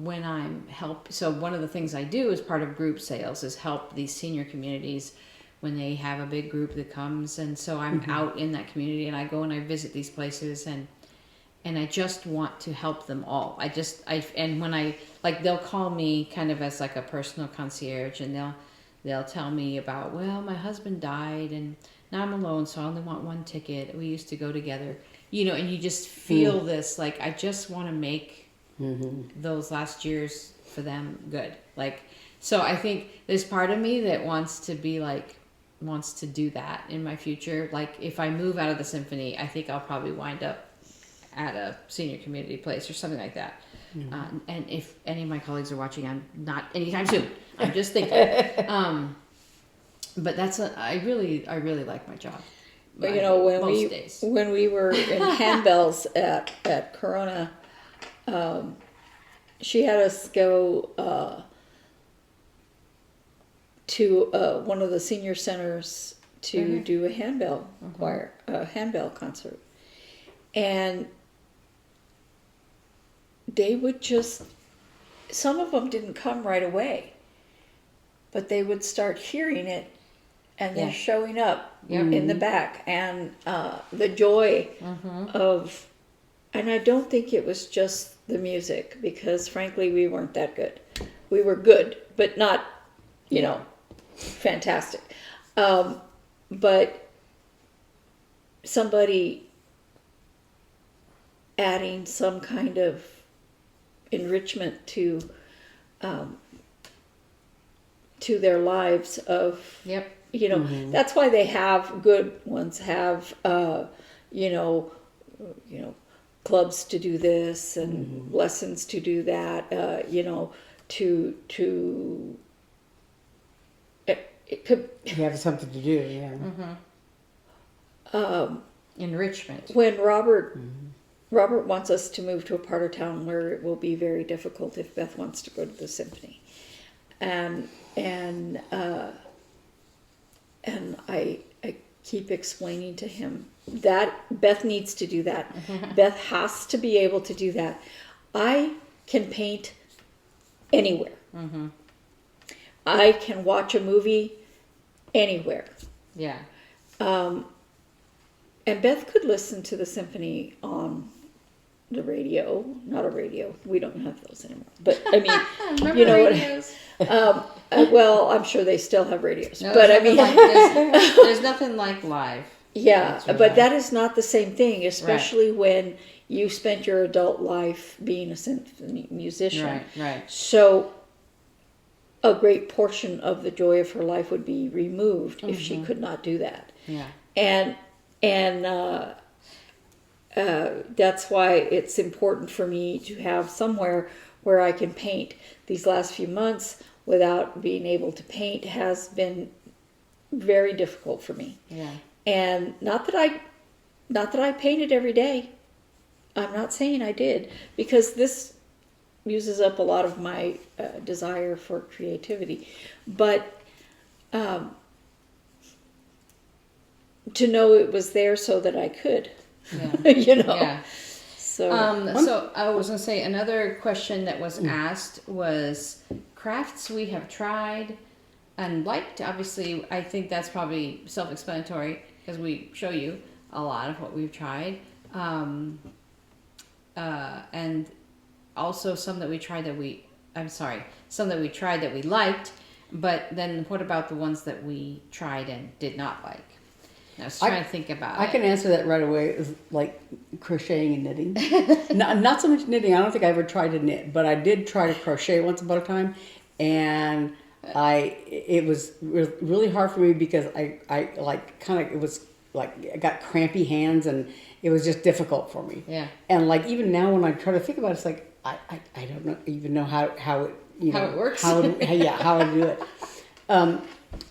when I'm so one of the things I do as part of group sales is help these senior communities when they have a big group that comes, and so I'm out in that community, and I go and I visit these places, and I just want to help them all. And when I, like, they'll call me kind of as like a personal concierge, and they'll tell me about, well, my husband died and now I'm alone, so I only want one ticket. We used to go together, and you just feel this, like, I just want to make those last years for them good. Like, so I think there's part of me that wants to do that in my future. Like, if I move out of the symphony, I think I'll probably wind up at a senior community place or something like that. And if any of my colleagues are watching, I'm not anytime soon. I'm just thinking. But I really like my job. But when we were in handbells at Corona, she had us go to one of the senior centers to do a handbell choir, a handbell concert, and they would just, some of them didn't come right away, but they would start hearing it and then showing up in the back, and the joy of, and I don't think it was just the music, because frankly we weren't that good. We were good, but not, fantastic. But somebody adding some kind of enrichment to their lives of, that's why they have good ones, have, clubs to do this and lessons to do that, it could, You have something to do, enrichment. When Robert wants us to move to a part of town where it will be very difficult if Beth wants to go to the symphony, and I keep explaining to him that Beth needs to do that. Beth has to be able to do that. I can paint anywhere. I can watch a movie anywhere. Yeah. And Beth could listen to the symphony on the radio. Not a radio. We don't have those anymore. But I mean, radios? Well, I'm sure they still have radios. No, but I mean, there's nothing like live. Yeah, but that is not the same thing, especially when you spent your adult life being a symphony musician. Right. So a great portion of the joy of her life would be removed if she could not do that. Yeah. And that's why it's important for me to have somewhere where I can paint. These last few months without being able to paint has been very difficult for me. Yeah. And not that I painted every day. I'm not saying I did, because this uses up a lot of my desire for creativity. But to know it was there so that I could, Yeah. So, so I was going to say, another question that was asked was crafts we have tried and liked. Obviously, I think that's probably self-explanatory because we show you a lot of what we've tried. And also some that we tried that we liked, but then what about the ones that we tried and did not like? I was trying to think about I can answer that right away. It was like crocheting and knitting. not so much knitting. I don't think I ever tried to knit, but I did try to crochet once upon a time, and it was really hard for me because I got crampy hands, and it was just difficult for me. Yeah. And like even now when I try to think about it, it's like I don't even know how it how it works. how to do it.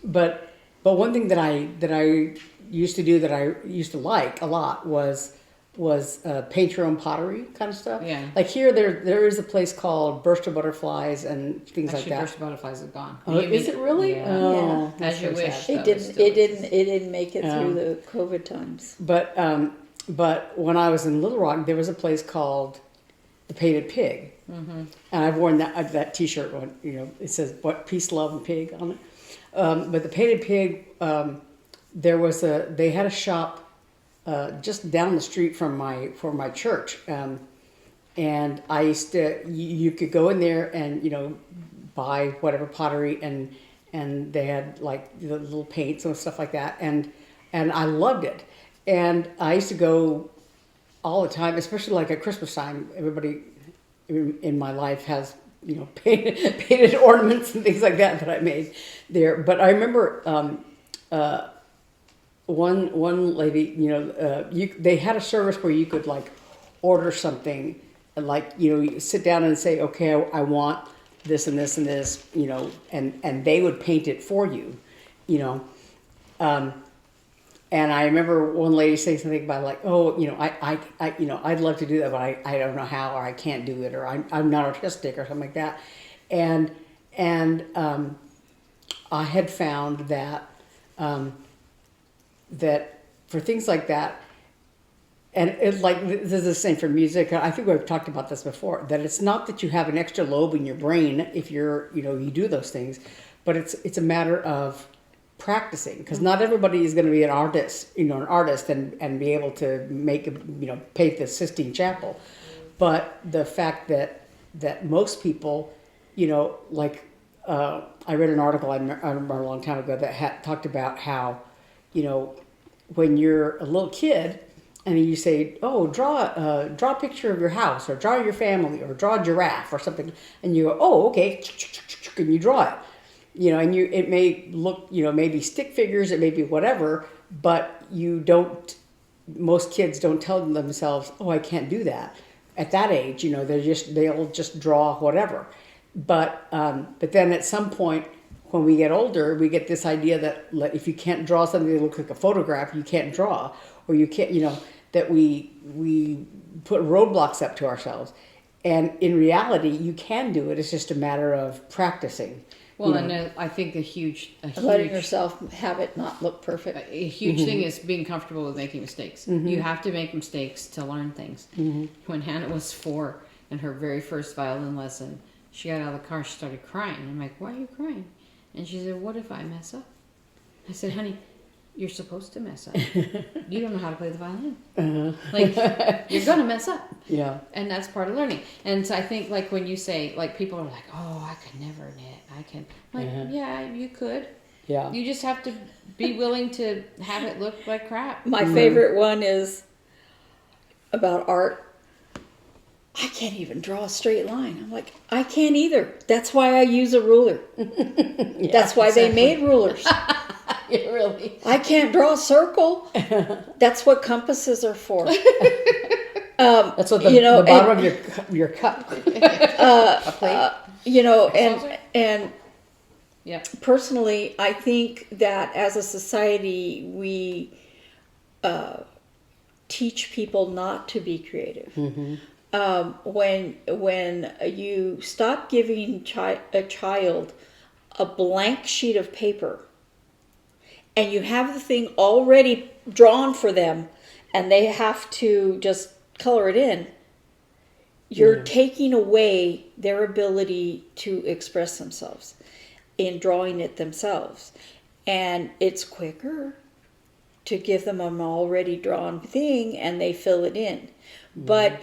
But one thing that I used to do that I used to like a lot was paint your own pottery kind of stuff. Yeah. Like here there is a place called Burst of Butterflies and things like that. Burst of Butterflies is gone. Oh, is it really? Yeah. Oh, Yeah. As you so wish. sad. it didn't make it through the COVID times. But when I was in Little Rock, there was a place called the Painted Pig, and I've worn that T-shirt. It says "What Peace, Love, and Pig" on it. But the Painted Pig, they had a shop just down the street from my church. And I used to, you could go in there and, buy whatever pottery, and they had like the little paints and stuff like that. And I loved it. And I used to go all the time, especially like at Christmas time. Everybody in my life has, painted ornaments and things like that I made there. But I remember, one lady, they had a service where you could like order something, like you sit down and say, okay, I want this and this and this, and they would paint it for you, and I remember one lady saying something about like, oh, I'd love to do that, but I don't know how, or I can't do it, or I'm not artistic, or something like that, and I had found that that for things like that, and it's like, this is the same for music. I think we've talked about this before, that it's not that you have an extra lobe in your brain if you do those things, but it's a matter of practicing, because not everybody is going to be an artist and be able to make, paint the Sistine Chapel. But the fact that most people, like, I read an article I remember a long time ago that talked about how, when you're a little kid, and you say, oh, draw a picture of your house, or draw your family, or draw a giraffe or something, and you go, oh, okay, and you draw it, and it may look, maybe stick figures, it may be whatever, but most kids don't tell themselves, oh, I can't do that. At that age, they'll just draw whatever. But then at some point, when we get older, we get this idea that if you can't draw something that looks like a photograph, you can't draw, or you can't, that we put roadblocks up to ourselves. And in reality, you can do it. It's just a matter of practicing. Well, and I think letting yourself have it not look perfect. A huge thing is being comfortable with making mistakes. Mm-hmm. You have to make mistakes to learn things. Mm-hmm. When Hannah was 4 in her very first violin lesson, she got out of the car, she started crying. I'm like, why are you crying? And she said, what if I mess up? I said, honey, you're supposed to mess up. You don't know how to play the violin. Uh-huh. Like, you're going to mess up. Yeah. And that's part of learning. And so I think, like, when you say, like, people are like, oh, I could never knit. I can. Like, yeah, you could. Yeah. You just have to be willing to have it look like crap. My favorite one is about art. I can't even draw a straight line. I'm like, I can't either. That's why I use a ruler. That's why they made rulers. Yeah, really. I can't draw a circle. That's what compasses are for. That's what the bottom of your cup. A plate. And yeah. Personally, I think that as a society, we teach people not to be creative. Mm-hmm. When you stop giving a child a blank sheet of paper, and you have the thing already drawn for them, and they have to just color it in, you're taking away their ability to express themselves in drawing it themselves. And it's quicker to give them an already drawn thing and they fill it in. But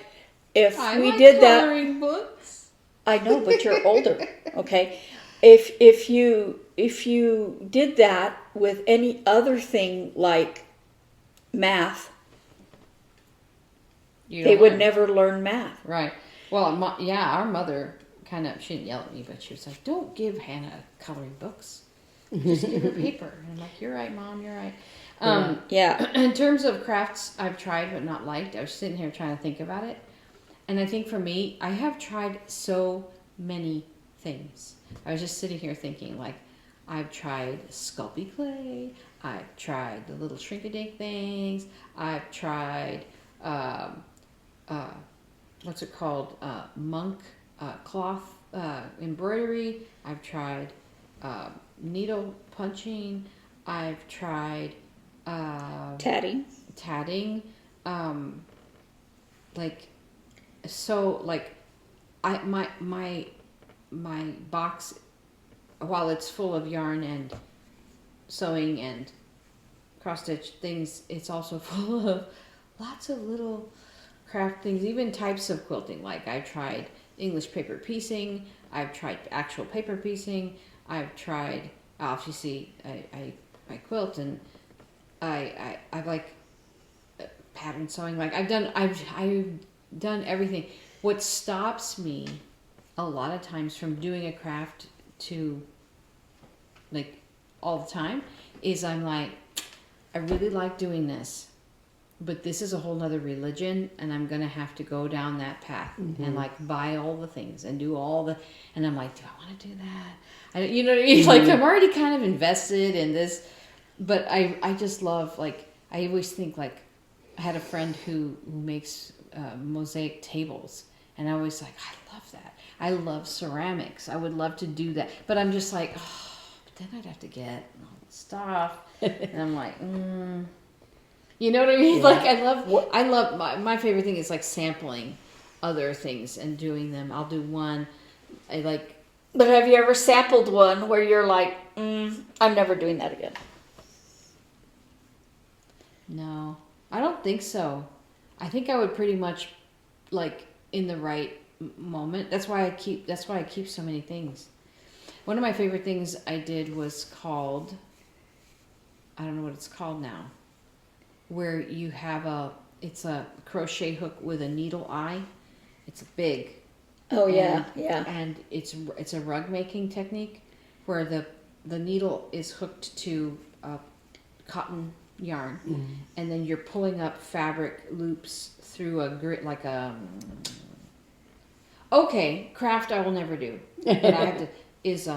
if we did that, coloring books. I know, but you're older, okay? If you did that with any other thing like math, they would never learn math. Right. Well, our mother she didn't yell at me, but she was like, don't give Hannah coloring books. Just give her paper. And I'm like, you're right, Mom, you're right. Yeah. In terms of crafts I've tried but not liked, I was sitting here trying to think about it. And I think for me, I have tried so many things. I was just sitting here thinking, like, I've tried Sculpey clay. I've tried the little shrink-a-dink things. I've tried, what's it called? Monk cloth embroidery. I've tried needle punching. I've tried Tatting. My box, while it's full of yarn and sewing and cross stitch things, it's also full of lots of little craft things, even types of quilting. Like I tried English paper piecing, I've tried actual paper piecing, I've tried, obviously I quilt, and I like pattern sewing. Like I've done everything. What stops me a lot of times from doing a craft to like all the time is I'm like, I really like doing this, but this is a whole nother religion, and I'm gonna have to go down that path and like buy all the things and do all the, and I'm like, do I want to do that? You know what I mean? Like I'm already kind of invested in this, but I just love, like, I always think, like, I had a friend who makes mosaic tables, and I always like, I love that. I love ceramics. I would love to do that, but I'm just like, oh, but then I'd have to get all the stuff, and I'm like, you know what I mean? Yeah. Like I love my favorite thing is like sampling other things and doing them. I'll do one, I like. But have you ever sampled one where you're like, I'm never doing that again? No, I don't think so. I think I would pretty much, like, in the right moment. That's why I keep so many things. One of my favorite things I did was called, I don't know what it's called now, where you have it's a crochet hook with a needle eye. It's big. Oh yeah, yeah. And it's a rug making technique where the needle is hooked to a cotton yarn, and then you're pulling up fabric loops through a grid, like a craft I will never do, but I have to is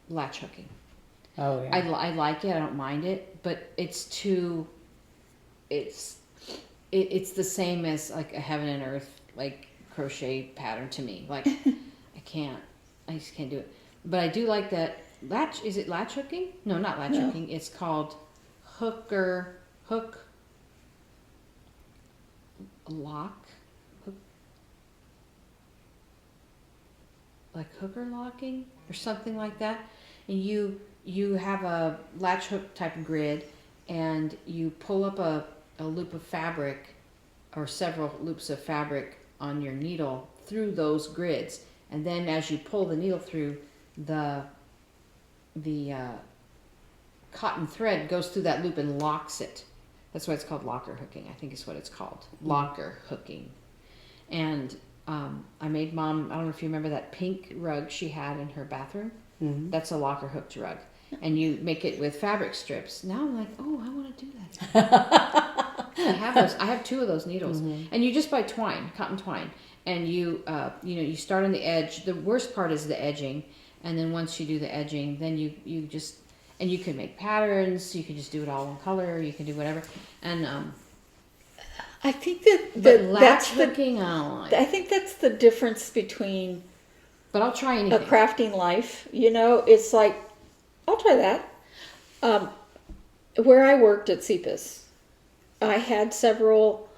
latch hooking. Oh yeah. I like it. I don't mind it, but it's too. It's the same as like a heaven and earth like crochet pattern to me. Like I just can't do it. But I do like that latch. Is it latch hooking? No, not latch hooking. It's called hook lock, like hooker locking or something like that. And you have a latch hook type of grid, and you pull up a loop of fabric or several loops of fabric on your needle through those grids, and then as you pull the needle through, the cotton thread goes through that loop and locks it. That's why it's called locker hooking. I think is what it's called, locker hooking. And I made Mom, I don't know if you remember that pink rug she had in her bathroom. That's a locker hooked rug, and you make it with fabric strips. Now I'm like, oh, I want to do that. I have those. I have 2 of those needles, and you just buy twine, cotton twine, and you you start on the edge. The worst part is the edging, and then once you do the edging, then you just, and you can make patterns. You can just do it all in color. You can do whatever, and I think that's hooking. I think that's the difference between. But I'll try anything. A crafting life, it's like, I'll try that. Where I worked at CPAS, I had several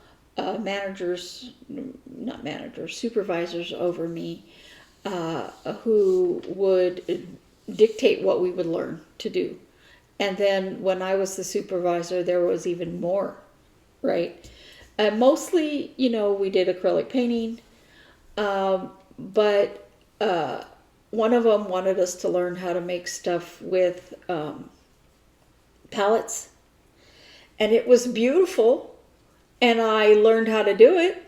supervisors over me who would dictate what we would learn to do. And then when I was the supervisor, there was even more, right? Mostly, we did acrylic painting, but one of them wanted us to learn how to make stuff with pallets, and it was beautiful, and I learned how to do it.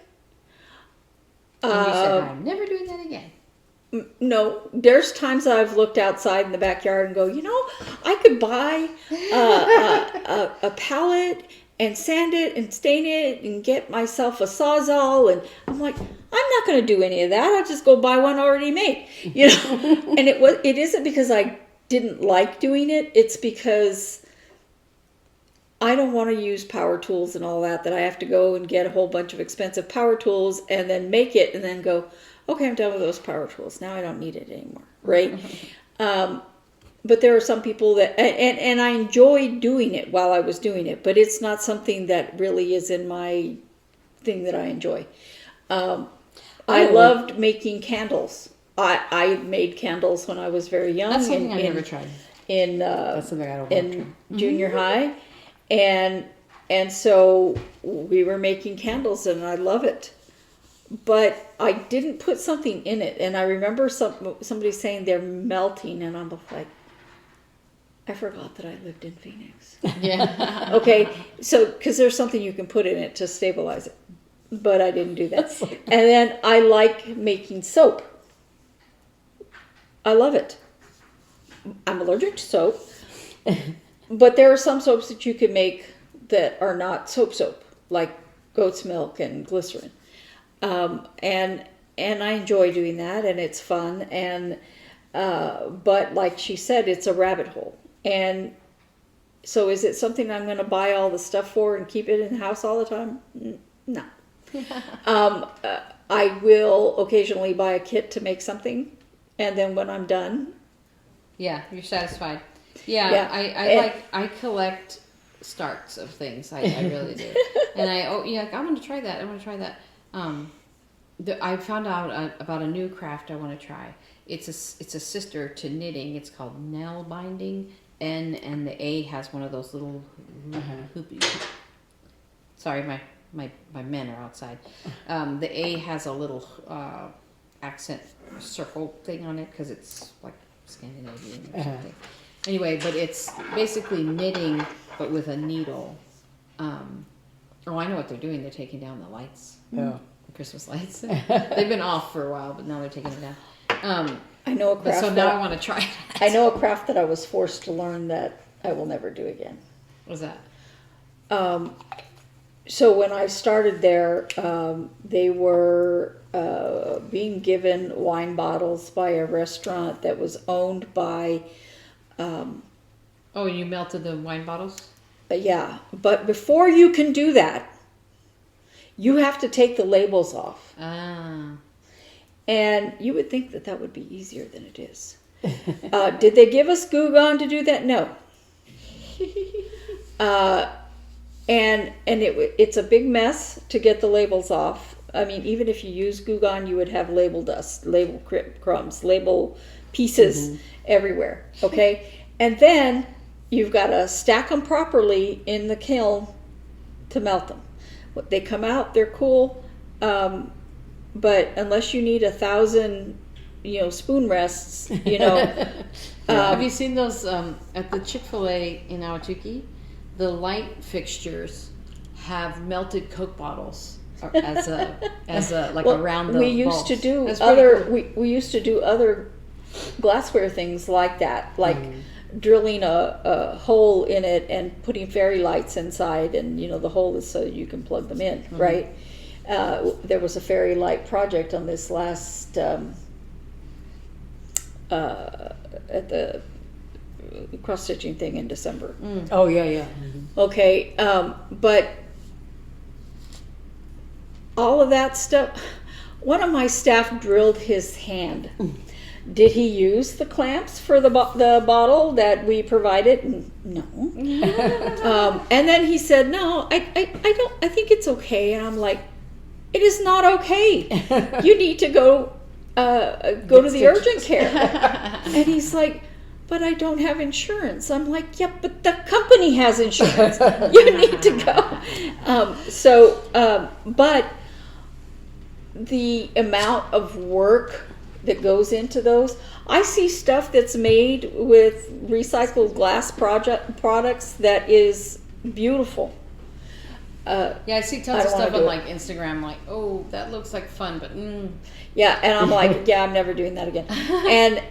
And you said, I'm never doing that again. No, there's times I've looked outside in the backyard and go, I could buy a pallet and sand it and stain it and get myself a Sawzall, and I'm like, I'm not going to do any of that. I'll just go buy one already made, And it isn't because I didn't like doing it. It's because I don't want to use power tools and all that I have to go and get a whole bunch of expensive power tools and then make it and then go, okay, I'm done with those power tools. Now I don't need it anymore, right? But there are some people that, and I enjoyed doing it while I was doing it, but it's not something that really is in my thing that I enjoy. I loved making candles. I made candles when I was very young. That's something I never tried. That's something I don't in junior high. And so we were making candles, and I love it. But I didn't put something in it, and I remember somebody saying they're melting, and I'm like, I forgot that I lived in Phoenix. Yeah. Okay, so because there's something you can put in it to stabilize it, but I didn't do that. And then I like making soap. I love it. I'm allergic to soap, but there are some soaps that you can make that are not soap, like goat's milk and glycerin. And I enjoy doing that, and it's fun. And but like she said, it's a rabbit hole. And so, is it something I'm going to buy all the stuff for and keep it in the house all the time? No. I will occasionally buy a kit to make something, and then when I'm done, Yeah, you're satisfied. Yeah. I collect starts of things. I really do. And I want to try that. I want to try that. I found out about a new craft I want to try. It's a sister to knitting. It's called nail binding. N and the A has one of those little hoopy. Sorry, my men are outside. The A has a little accent circle thing on it because it's like Scandinavian or something. Anyway, but it's basically knitting but with a needle. I know what they're doing. They're taking down the lights. Oh. Christmas lights. They've been off for a while, but now they're taking it down. I know a craft. So now I want to try it. I know a craft that I was forced to learn that I will never do again. What's that? So when I started there, they were being given wine bottles by a restaurant that was owned by. Oh, you melted the wine bottles? Yeah, but before you can do that, you have to take the labels off. Ah. And you would think that that would be easier than it is. Did they give us Goo Gone to do that? No. And it's a big mess to get the labels off. I mean, even if you use Goo Gone, you would have label dust, label crumbs, label pieces everywhere. Okay? And then you've got to stack them properly in the kiln to melt them. They come out, they're cool, but unless you need 1,000, spoon rests, Have you seen those at the Chick-fil-A in Ahwatukee? The light fixtures have melted Coke bottles as a around the we used to do That's other cool. we used to do other glassware things like that, like drilling a hole in it and putting fairy lights inside, and the hole is so you can plug them in, right? There was a fairy light project on this last at the cross stitching thing in December. Oh yeah. Okay, but all of that stuff. One of my staff drilled his hand. Did he use the clamps for the bottle that we provided? No. And then he said, "No, I don't. I think it's okay." And I'm like, "It is not okay. You need to go to the urgent care." And he's like, "But I don't have insurance." I'm like, "Yeah, but the company has insurance. You need to go." But the amount of work that goes into those, I see stuff that's made with recycled glass products that is beautiful. Yeah, I see tons of stuff on like Instagram, like, oh, that looks like fun, but Yeah, and I'm like, yeah, I'm never doing that again.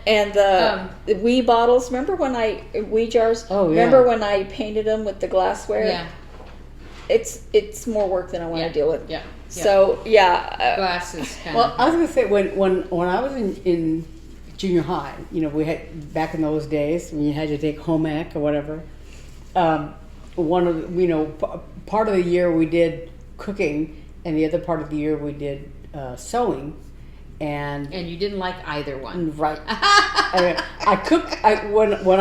And the wee bottles, remember when wee jars? Oh, yeah. Remember when I painted them with the glassware? Yeah. It's more work than I want to deal with. Yeah. So yeah. Glass is kind Well, I was gonna say when I was in junior high, we had back in those days when you had to take home ec or whatever. One of the, part of the year we did cooking, and the other part of the year we did sewing. And you didn't like either one. Right. I cooked. When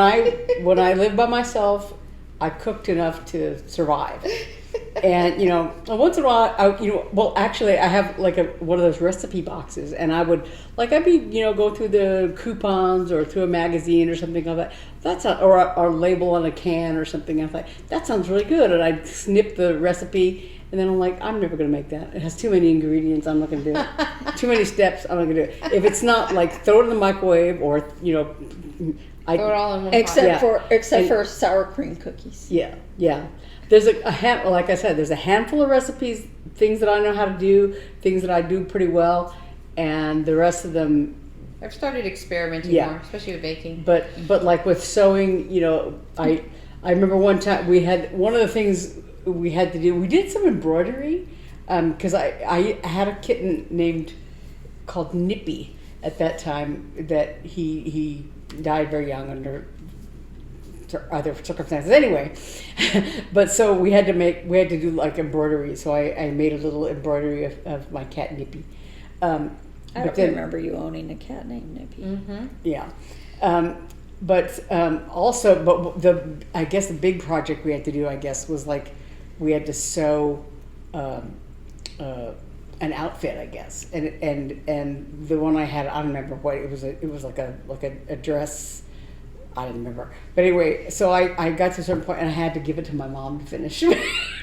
I lived by myself, I cooked enough to survive, And once in a while, actually, I have like one of those recipe boxes, and I'd be go through the coupons or through a magazine or something like that. Or a label on a can or something. I'm like, that sounds really good, and I snip the recipe. And then I'm like, I'm never going to make that. It has too many ingredients. I'm not going to do it. Too many steps. I'm not going to do it. If it's not like throw it in the microwave or Throw it all in one except pot. for sour cream cookies. Yeah. There's like I said, there's a handful of recipes, things that I know how to do, things that I do pretty well, and the rest of them. I've started experimenting more, especially with baking. But like with sewing, I remember one time we had one of the things we had to do. We did some embroidery because I had a kitten called Nippy at that time that he died very young under other circumstances. Anyway, but so we had to do like embroidery. So I made a little embroidery of my cat Nippy. I don't remember you owning a cat named Nippy. Mm-hmm. Yeah. But I guess the big project we had to do, was like we had to sew an outfit, I guess, and the one I had, I don't remember what it was. It was like a dress. I don't remember. But anyway, so I got to a certain point and I had to give it to my mom to finish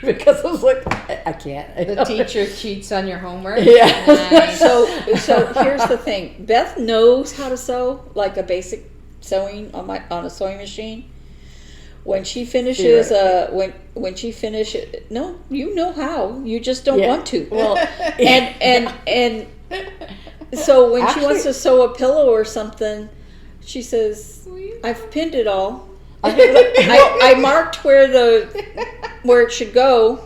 because I was like, I can't. The teacher cheats on your homework. Yeah. Nice. So here's the thing. Beth knows how to sew, like a basic sewing on a sewing machine. When she finishes, when she finishes, no, you know how. You just don't want to. Well, and so when she wants to sew a pillow or something, she says, "I've pinned it all. I marked where it should go."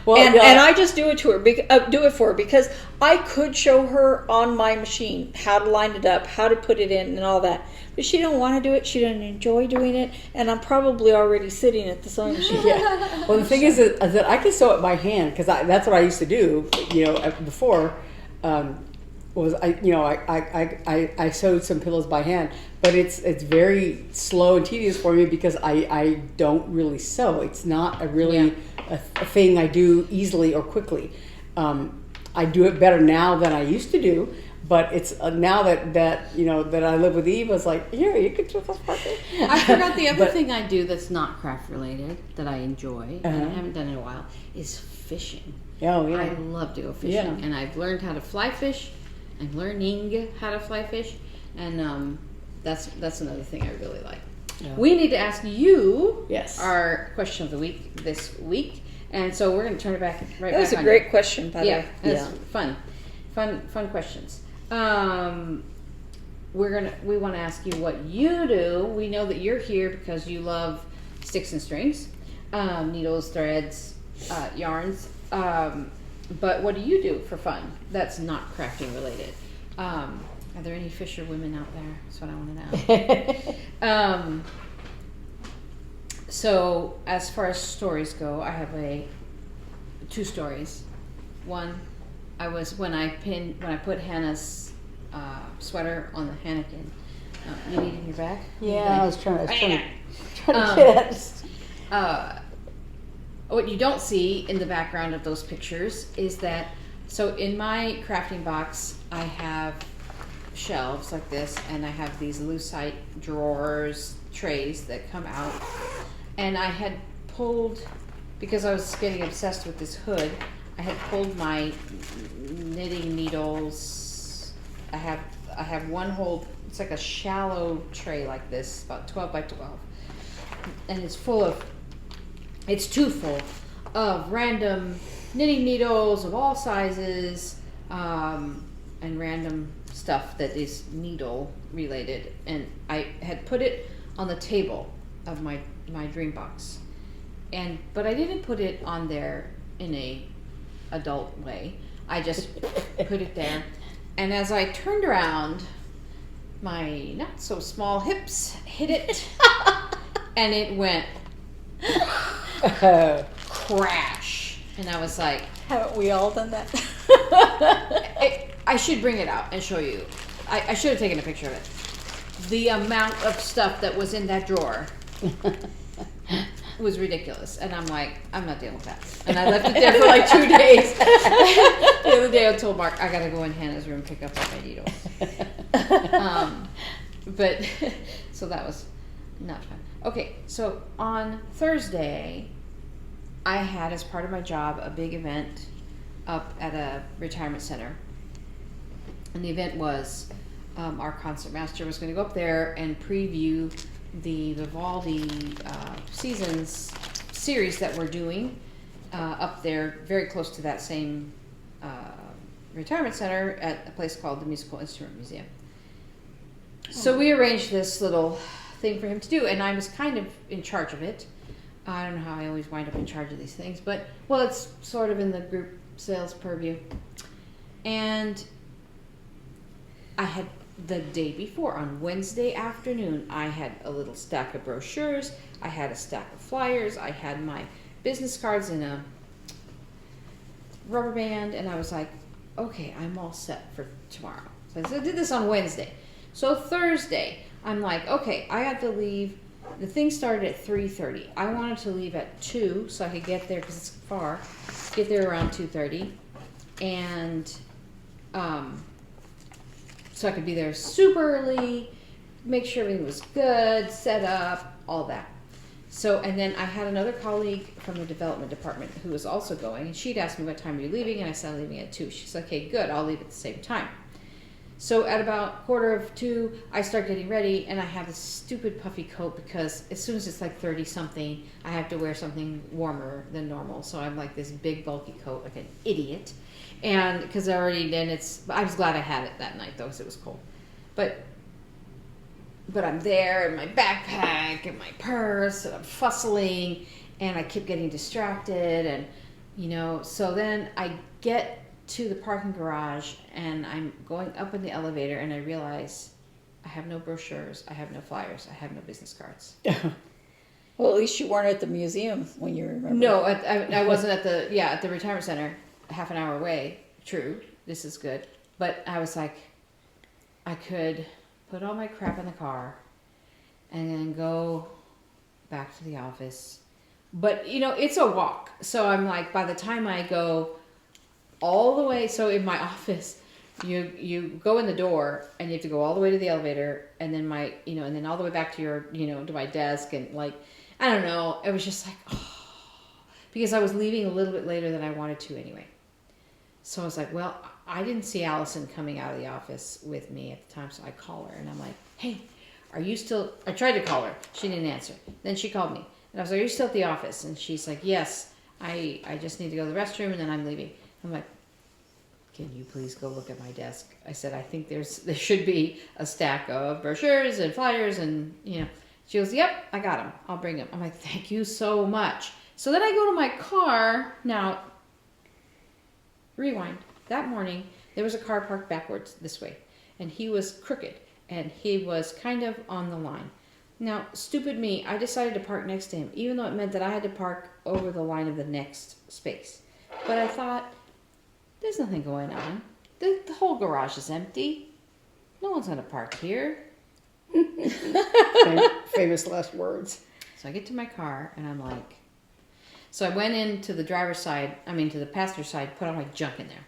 Well, and I just do it to her, do it for her, because I could show her on my machine how to line it up, how to put it in, and all that. But she don't want to do it. She doesn't enjoy doing it, and I'm probably already sitting at the sewing machine. Yeah. Well, the thing is that I can sew it by hand because that's what I used to do. Before. I sewed some pillows by hand, but it's very slow and tedious for me because I don't really sew. It's not a thing I do easily or quickly. I do it better now than I used to do, but it's now that I live with Eve, it's like, here, you can do this part. I forgot the other thing I do that's not craft related that I enjoy and I haven't done in a while is fishing. Oh yeah, I love to go fishing, and I've learned how to fly fish. I'm learning how to fly fish, and that's another thing I really like. Yeah. We need to ask you our question of the week this week, and so we're going to turn it back right back. That was a great question, by the way. Yeah, fun questions. We want to ask you what you do. We know that you're here because you love sticks and strings, needles, threads, yarns. But what do you do for fun that's not crafting related? Are there any fisher women out there? That's what I want to know. So as far as stories go, I have two stories. One, when I put Hannah's sweater on the Hanneken. You need it in your back? Yeah, I was trying to get it. What you don't see in the background of those pictures is that, so in my crafting box, I have shelves like this, and I have these lucite drawers, trays that come out. And I had pulled, because I was getting obsessed with this hood, I had pulled my knitting needles. I have one whole, it's like a shallow tray like this, about 12 by 12. And it's too full of random knitting needles of all sizes, and random stuff that is needle related. And I had put it on the table of my dream box, but I didn't put it on there in a adult way. I just put it there, and as I turned around, my not so small hips hit it, and it went crash, and I was like, haven't we all done that? I should bring it out and show you. I should have taken a picture of it. The amount of stuff that was in that drawer. was ridiculous. And I'm like, I'm not dealing with that. And I left it there for like 2 days. The other day I told Mark, I gotta go in Hannah's room and pick up all my needles. But, so that was not fun. Okay, so on Thursday, I had, as part of my job, a big event up at a retirement center. And the event was, our concert master was going to go up there and preview the Vivaldi seasons series that we're doing up there, very close to that same retirement center at a place called the Musical Instrument Museum. So we arranged this little thing for him to do, and I was kind of in charge of it. I don't know how I always wind up in charge of these things, but, well, it's sort of in the group sales purview. And I had, the day before, on Wednesday afternoon, I had a little stack of brochures, I had a stack of flyers, I had my business cards in a rubber band, and I was like, okay, I'm all set for tomorrow. So I did this on Wednesday. So Thursday, I'm like, okay, I have to leave. The thing started at 3:30. I wanted to leave at 2 so I could get there, because it's far, get there around 2:30. And so I could be there super early, make sure everything was good, set up, all that. So, and then I had another colleague from the development department who was also going, and she'd asked me what time are you leaving, and I said I'm leaving at 2. She's like, okay, good, I'll leave at the same time. So at about 1:45, I start getting ready, and I have this stupid puffy coat because as soon as it's like 30 something, I have to wear something warmer than normal. So I'm like this big bulky coat, like an idiot. And because I already then I was glad I had it that night though, because it was cold. But I'm there, and my backpack and my purse, and I'm fussling, and I keep getting distracted, and so then I get to the parking garage, and I'm going up in the elevator, and I realize I have no brochures, I have no flyers, I have no business cards. Well, at least you weren't at the museum when you remember. No, I wasn't at the retirement center, half an hour away. True, this is good. But I was like, I could put all my crap in the car and then go back to the office. But, it's a walk. So I'm like, by the time I go all the way, so in my office, you go in the door and you have to go all the way to the elevator, and then and then all the way back to your, to my desk, and like, I don't know, it was just like, because I was leaving a little bit later than I wanted to anyway. So I was like, well, I didn't see Allison coming out of the office with me at the time, so I call her, and I'm like, hey, are you still, I tried to call her, she didn't answer. Then she called me, and I was like, are you still at the office? And she's like, yes, I just need to go to the restroom, and then I'm leaving. I'm like, can you please go look at my desk? I said, I think there should be a stack of brochures and flyers, and she goes, yep, I got them, I'll bring them. I'm like, thank you so much. So then I go to my car. Now, rewind. That morning, there was a car parked backwards this way, and he was crooked, and he was kind of on the line. Now, stupid me, I decided to park next to him, even though it meant that I had to park over the line of the next space. But I thought, there's nothing going on. The whole garage is empty. No one's going to park here. Famous last words. So I get to my car, and I'm like, so I went into the driver's side, to the passenger side, put all my junk in there.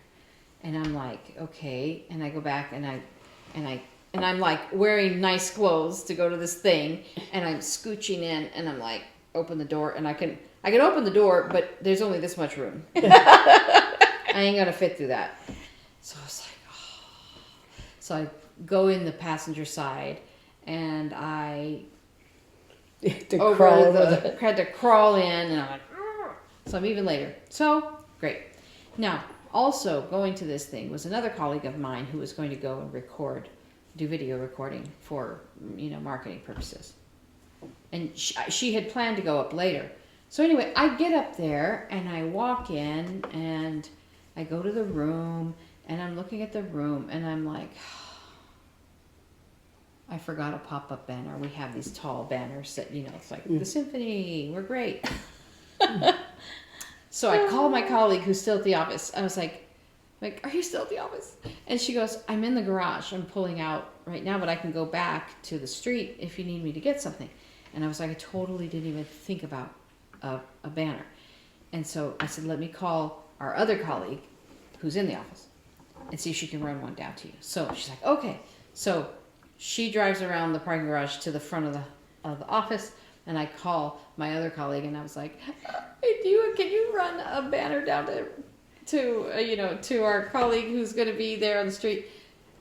And I'm like, okay. And I go back, and I'm like wearing nice clothes to go to this thing, and I'm scooching in, and I'm like, open the door, and I can open the door, but there's only this much room. I ain't gonna fit through that. So I was like, oh. So I go in the passenger side, and I had to crawl in, and I'm like, oh. So I'm even later. So great. Now, also going to this thing was another colleague of mine who was going to go and do video recording for marketing purposes, and she had planned to go up later. So anyway, I get up there, and I walk in, and I go to the room, and I'm looking at the room, and I'm like, I forgot a pop-up banner. We have these tall banners that, it's like, the symphony, we're great. So I called my colleague who's still at the office. I was like, are you still at the office? And she goes, I'm in the garage. I'm pulling out right now, but I can go back to the street if you need me to get something. And I was like, I totally didn't even think about a banner. And so I said, let me call our other colleague who's in the office and see if she can run one down to you. So she's like, okay. So she drives around the parking garage to the front of the office, and I call my other colleague, and I was like, hey, can you run a banner down to our colleague who's going to be there on the street?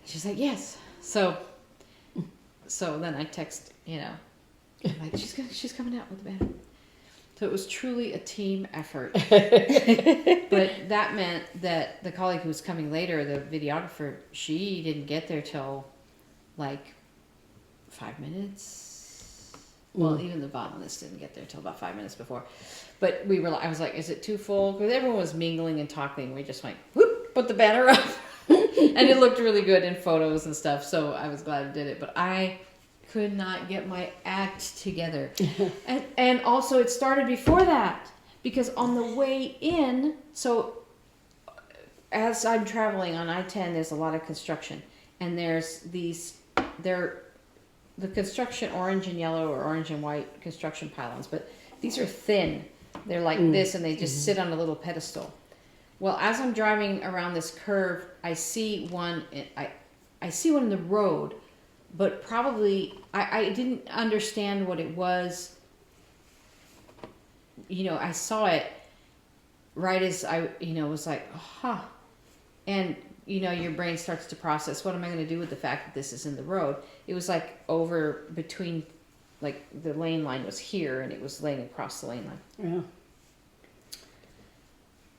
She's like, yes. So then I text, like, she's coming out with the banner. So it was truly a team effort. But that meant that the colleague who was coming later, the videographer, she didn't get there till like 5 minutes. Well, even the violinist didn't get there till about 5 minutes before. But I was like, is it too full? Because everyone was mingling and talking. We just went, whoop, put the banner up. And it looked really good in photos and stuff. So I was glad I did it. But I could not get my act together. And also it started before that, because on the way in, so as I'm traveling on I-10, there's a lot of construction, and there's the construction orange and yellow or orange and white construction pylons, but these are thin. They're like this, and they just sit on a little pedestal. Well, as I'm driving around this curve, I see one in the road, but probably I didn't understand what it was. I saw it right as I, was like, huh. And, your brain starts to process, what am I going to do with the fact that this is in the road? It was like over between, like the lane line was here and it was laying across the lane line. Yeah.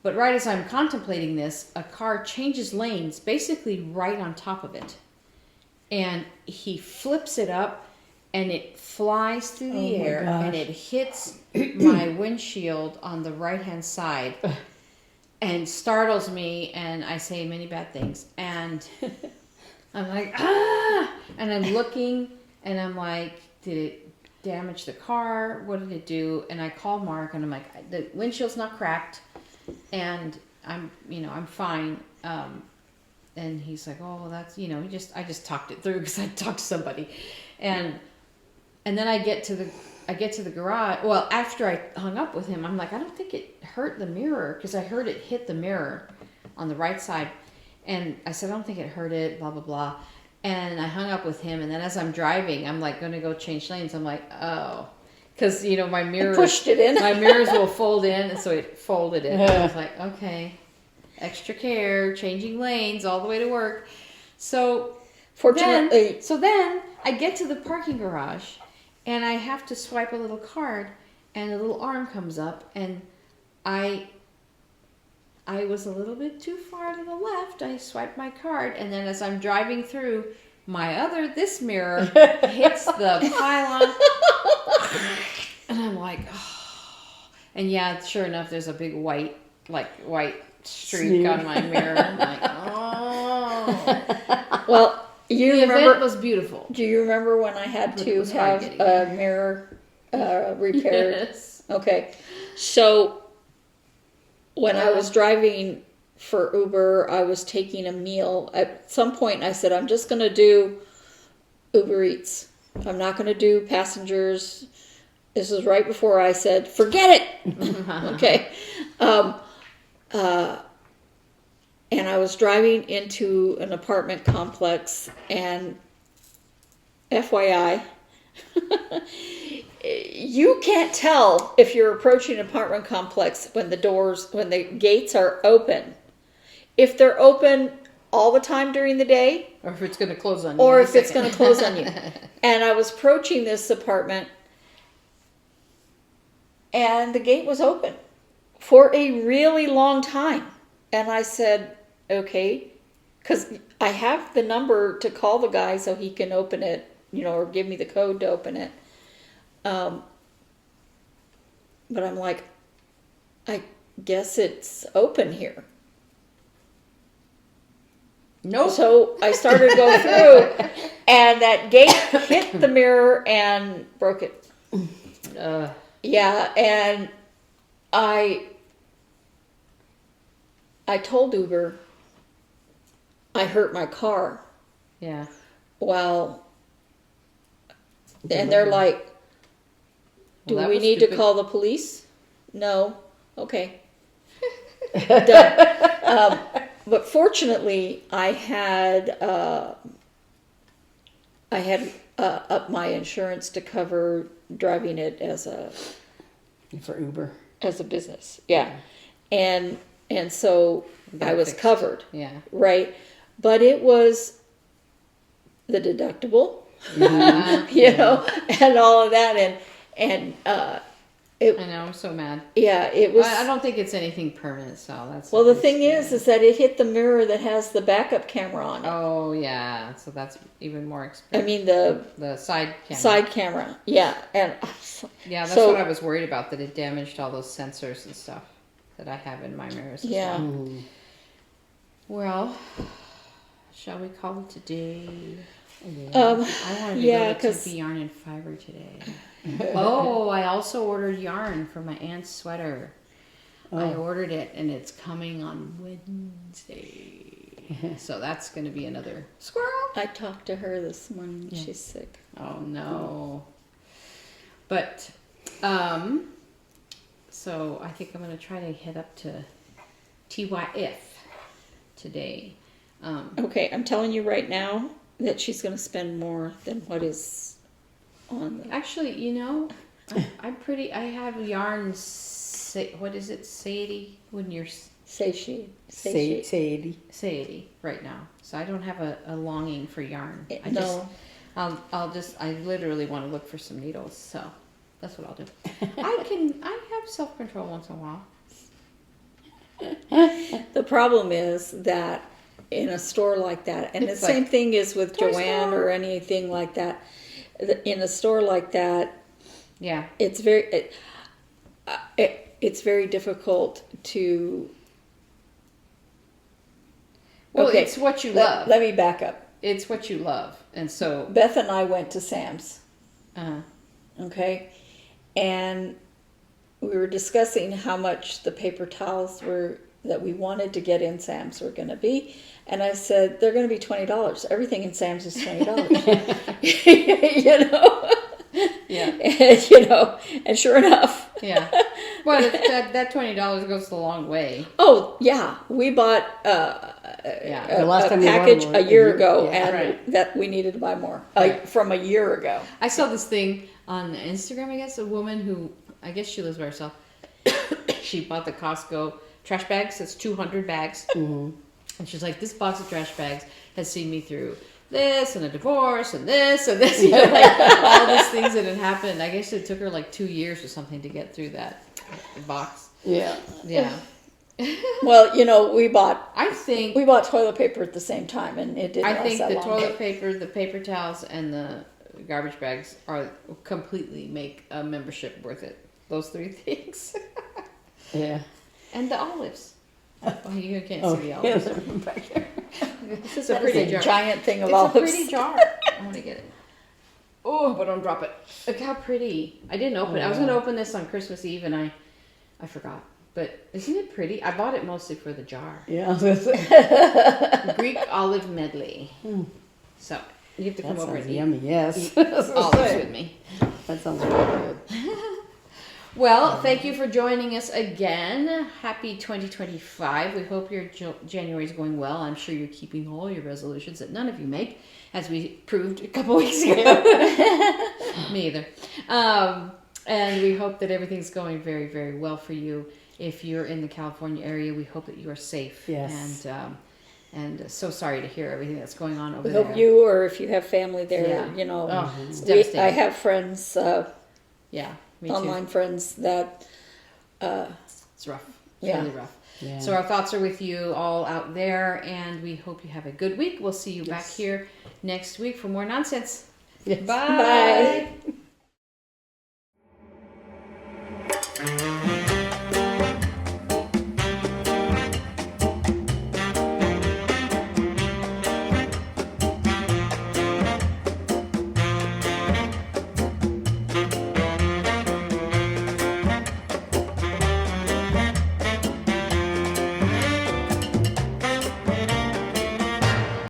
But right as I'm contemplating this, a car changes lanes basically right on top of it. And he flips it up, and it flies through the air, and it hits my windshield on the right-hand side and startles me, and I say many bad things. And I'm like, ah! And I'm looking, and I'm like, did it damage the car? What did it do? And I call Mark, and I'm like, the windshield's not cracked, and I'm fine. And he's like, oh, well, that's, I just talked it through because I talked to somebody. And then I get to the garage. Well, after I hung up with him, I'm like, I don't think it hurt the mirror, because I heard it hit the mirror on the right side. And I said, I don't think it hurt it, blah, blah, blah. And I hung up with him. And then as I'm driving, I'm like, going to go change lanes. I'm like, oh, because, my mirrors. Pushed it in. My mirrors will fold in. And so it folded it. And I was like, okay. Extra care, changing lanes all the way to work. So fortunately, then I get to the parking garage, and I have to swipe a little card, and a little arm comes up, and I was a little bit too far to the left. I swiped my card, and then as I'm driving through, this mirror hits the pylon, and I'm like, oh. And yeah, sure enough, there's a big white streak on my mirror. I'm like, oh. Well, the event was beautiful. Do you remember when I had to have a mirror repaired? Yes. Okay. So when I was driving for Uber, I was taking a meal. At some point, I said, I'm just going to do Uber Eats. I'm not going to do passengers. This was right before I said, forget it. Okay. And I was driving into an apartment complex, and FYI, you can't tell if you're approaching an apartment complex when the gates are open. If they're open all the time during the day, or if it's going to close on you. Or if it's going to close on you. And I was approaching this apartment, and the gate was open for a really long time. And I said, okay, because I have the number to call the guy so he can open it, or give me the code to open it. But I'm like, I guess it's open here. Nope. So I started to go through, and that gate hit the mirror and broke it. Yeah, and I told Uber I hurt my car. Yeah. Well, and they're like, do we need to call the police? No. Okay. Done. But fortunately, I had up my insurance to cover driving it as a For Uber. business. Yeah, and so I was covered. Yeah. Right, but it was the deductible, Mm-hmm. you know, and all of that, and I know, I'm so mad. yeah, it was. I don't think it's anything permanent, so that's. Well, the thing is that it hit the mirror that has the backup camera on it. Oh yeah, so that's even more I expensive. mean the side camera. side camera, yeah, and Yeah, that's so- what I was worried about. That it damaged all those sensors and stuff that I have in my mirrors. as Yeah. well. Well, shall we call it today? I wanted to yeah, go to 'cause- Tempe Yarn and Fiber today. Oh, I also ordered yarn for my aunt's sweater. I ordered it and it's coming on Wednesday. So that's going to be another squirrel. I talked to her this morning. Yeah. She's sick. Oh no. But so I think I'm going to try to head up to TYF today. Okay, I'm telling you right now that she's going to spend more than what is on the. Actually, you know, I'm pretty. I have yarn. What is it, Sadie? When you're Sadie. Sadie right now, so I don't have a longing for yarn. I literally want to look for some needles. So that's what I'll do. I have self control once in a while. The problem is that in a store like that, and It's the same like, thing is with toy Joanne store. or anything like that. In a store like that, Yeah. it's very it's very difficult to. Well, Okay, it's what you love. Let me back up. It's what you love, and so. Beth and I went to Sam's. Uh, Okay, and we were discussing how much the paper towels that we wanted to get in Sam's were going to be, and I said they're going to be $20. Everything in Sam's is $20. You know. yeah. And, you know, and sure enough. Yeah. Well, that $20 goes a long way. Oh yeah, we bought Yeah. The last a time we bought package them, a year ago, yeah, and right. that we needed to buy more Right. from a year ago. I saw this thing on Instagram, I guess, a woman who, I guess she lives by herself. She bought the Costco trash bags. It's 200 bags. Mm-hmm. And she's like, this box of trash bags has seen me through this and a divorce and this and this. You know, like all these things that had happened. I guess it took her like 2 years or something to get through that box. Yeah. Yeah. Well, you know, we bought toilet paper at the same time, and it didn't I last think that the long. toilet paper, the paper towels, and the garbage bags are completely make a membership worth it. Those three things. Yeah. And the olives. Oh, you can't see the Yeah, olives. they're back there. This is That a pretty is a jar. giant thing of It's olives. a pretty jar. I want to get it. Oh, but don't drop it. Look how pretty. I didn't open it. I was going to open this on Christmas Eve, and I forgot. But isn't it pretty? I bought it mostly for the jar. Yeah. Greek olive medley. So you have to come That over sounds and yummy. Yes. eat olives with me. That sounds really good. Well, thank you for joining us again. Happy 2025. We hope your January is going well. I'm sure you're keeping all your resolutions that none of you make, as we proved a couple weeks ago. Me either. And we hope that everything's going very, very well for you. If you're in the California area, we hope that you are safe. Yes. And so sorry to hear everything that's going on over We there. hope you, or if you have family there, Yeah. you know. Oh, it's devastating. I have friends, Yeah, me too. online friends that. It's rough. It's Yeah. really rough. Yeah. So our thoughts are with you all out there, and we hope you have a good week. We'll see you back here next week for more nonsense. Yes. Bye. Bye.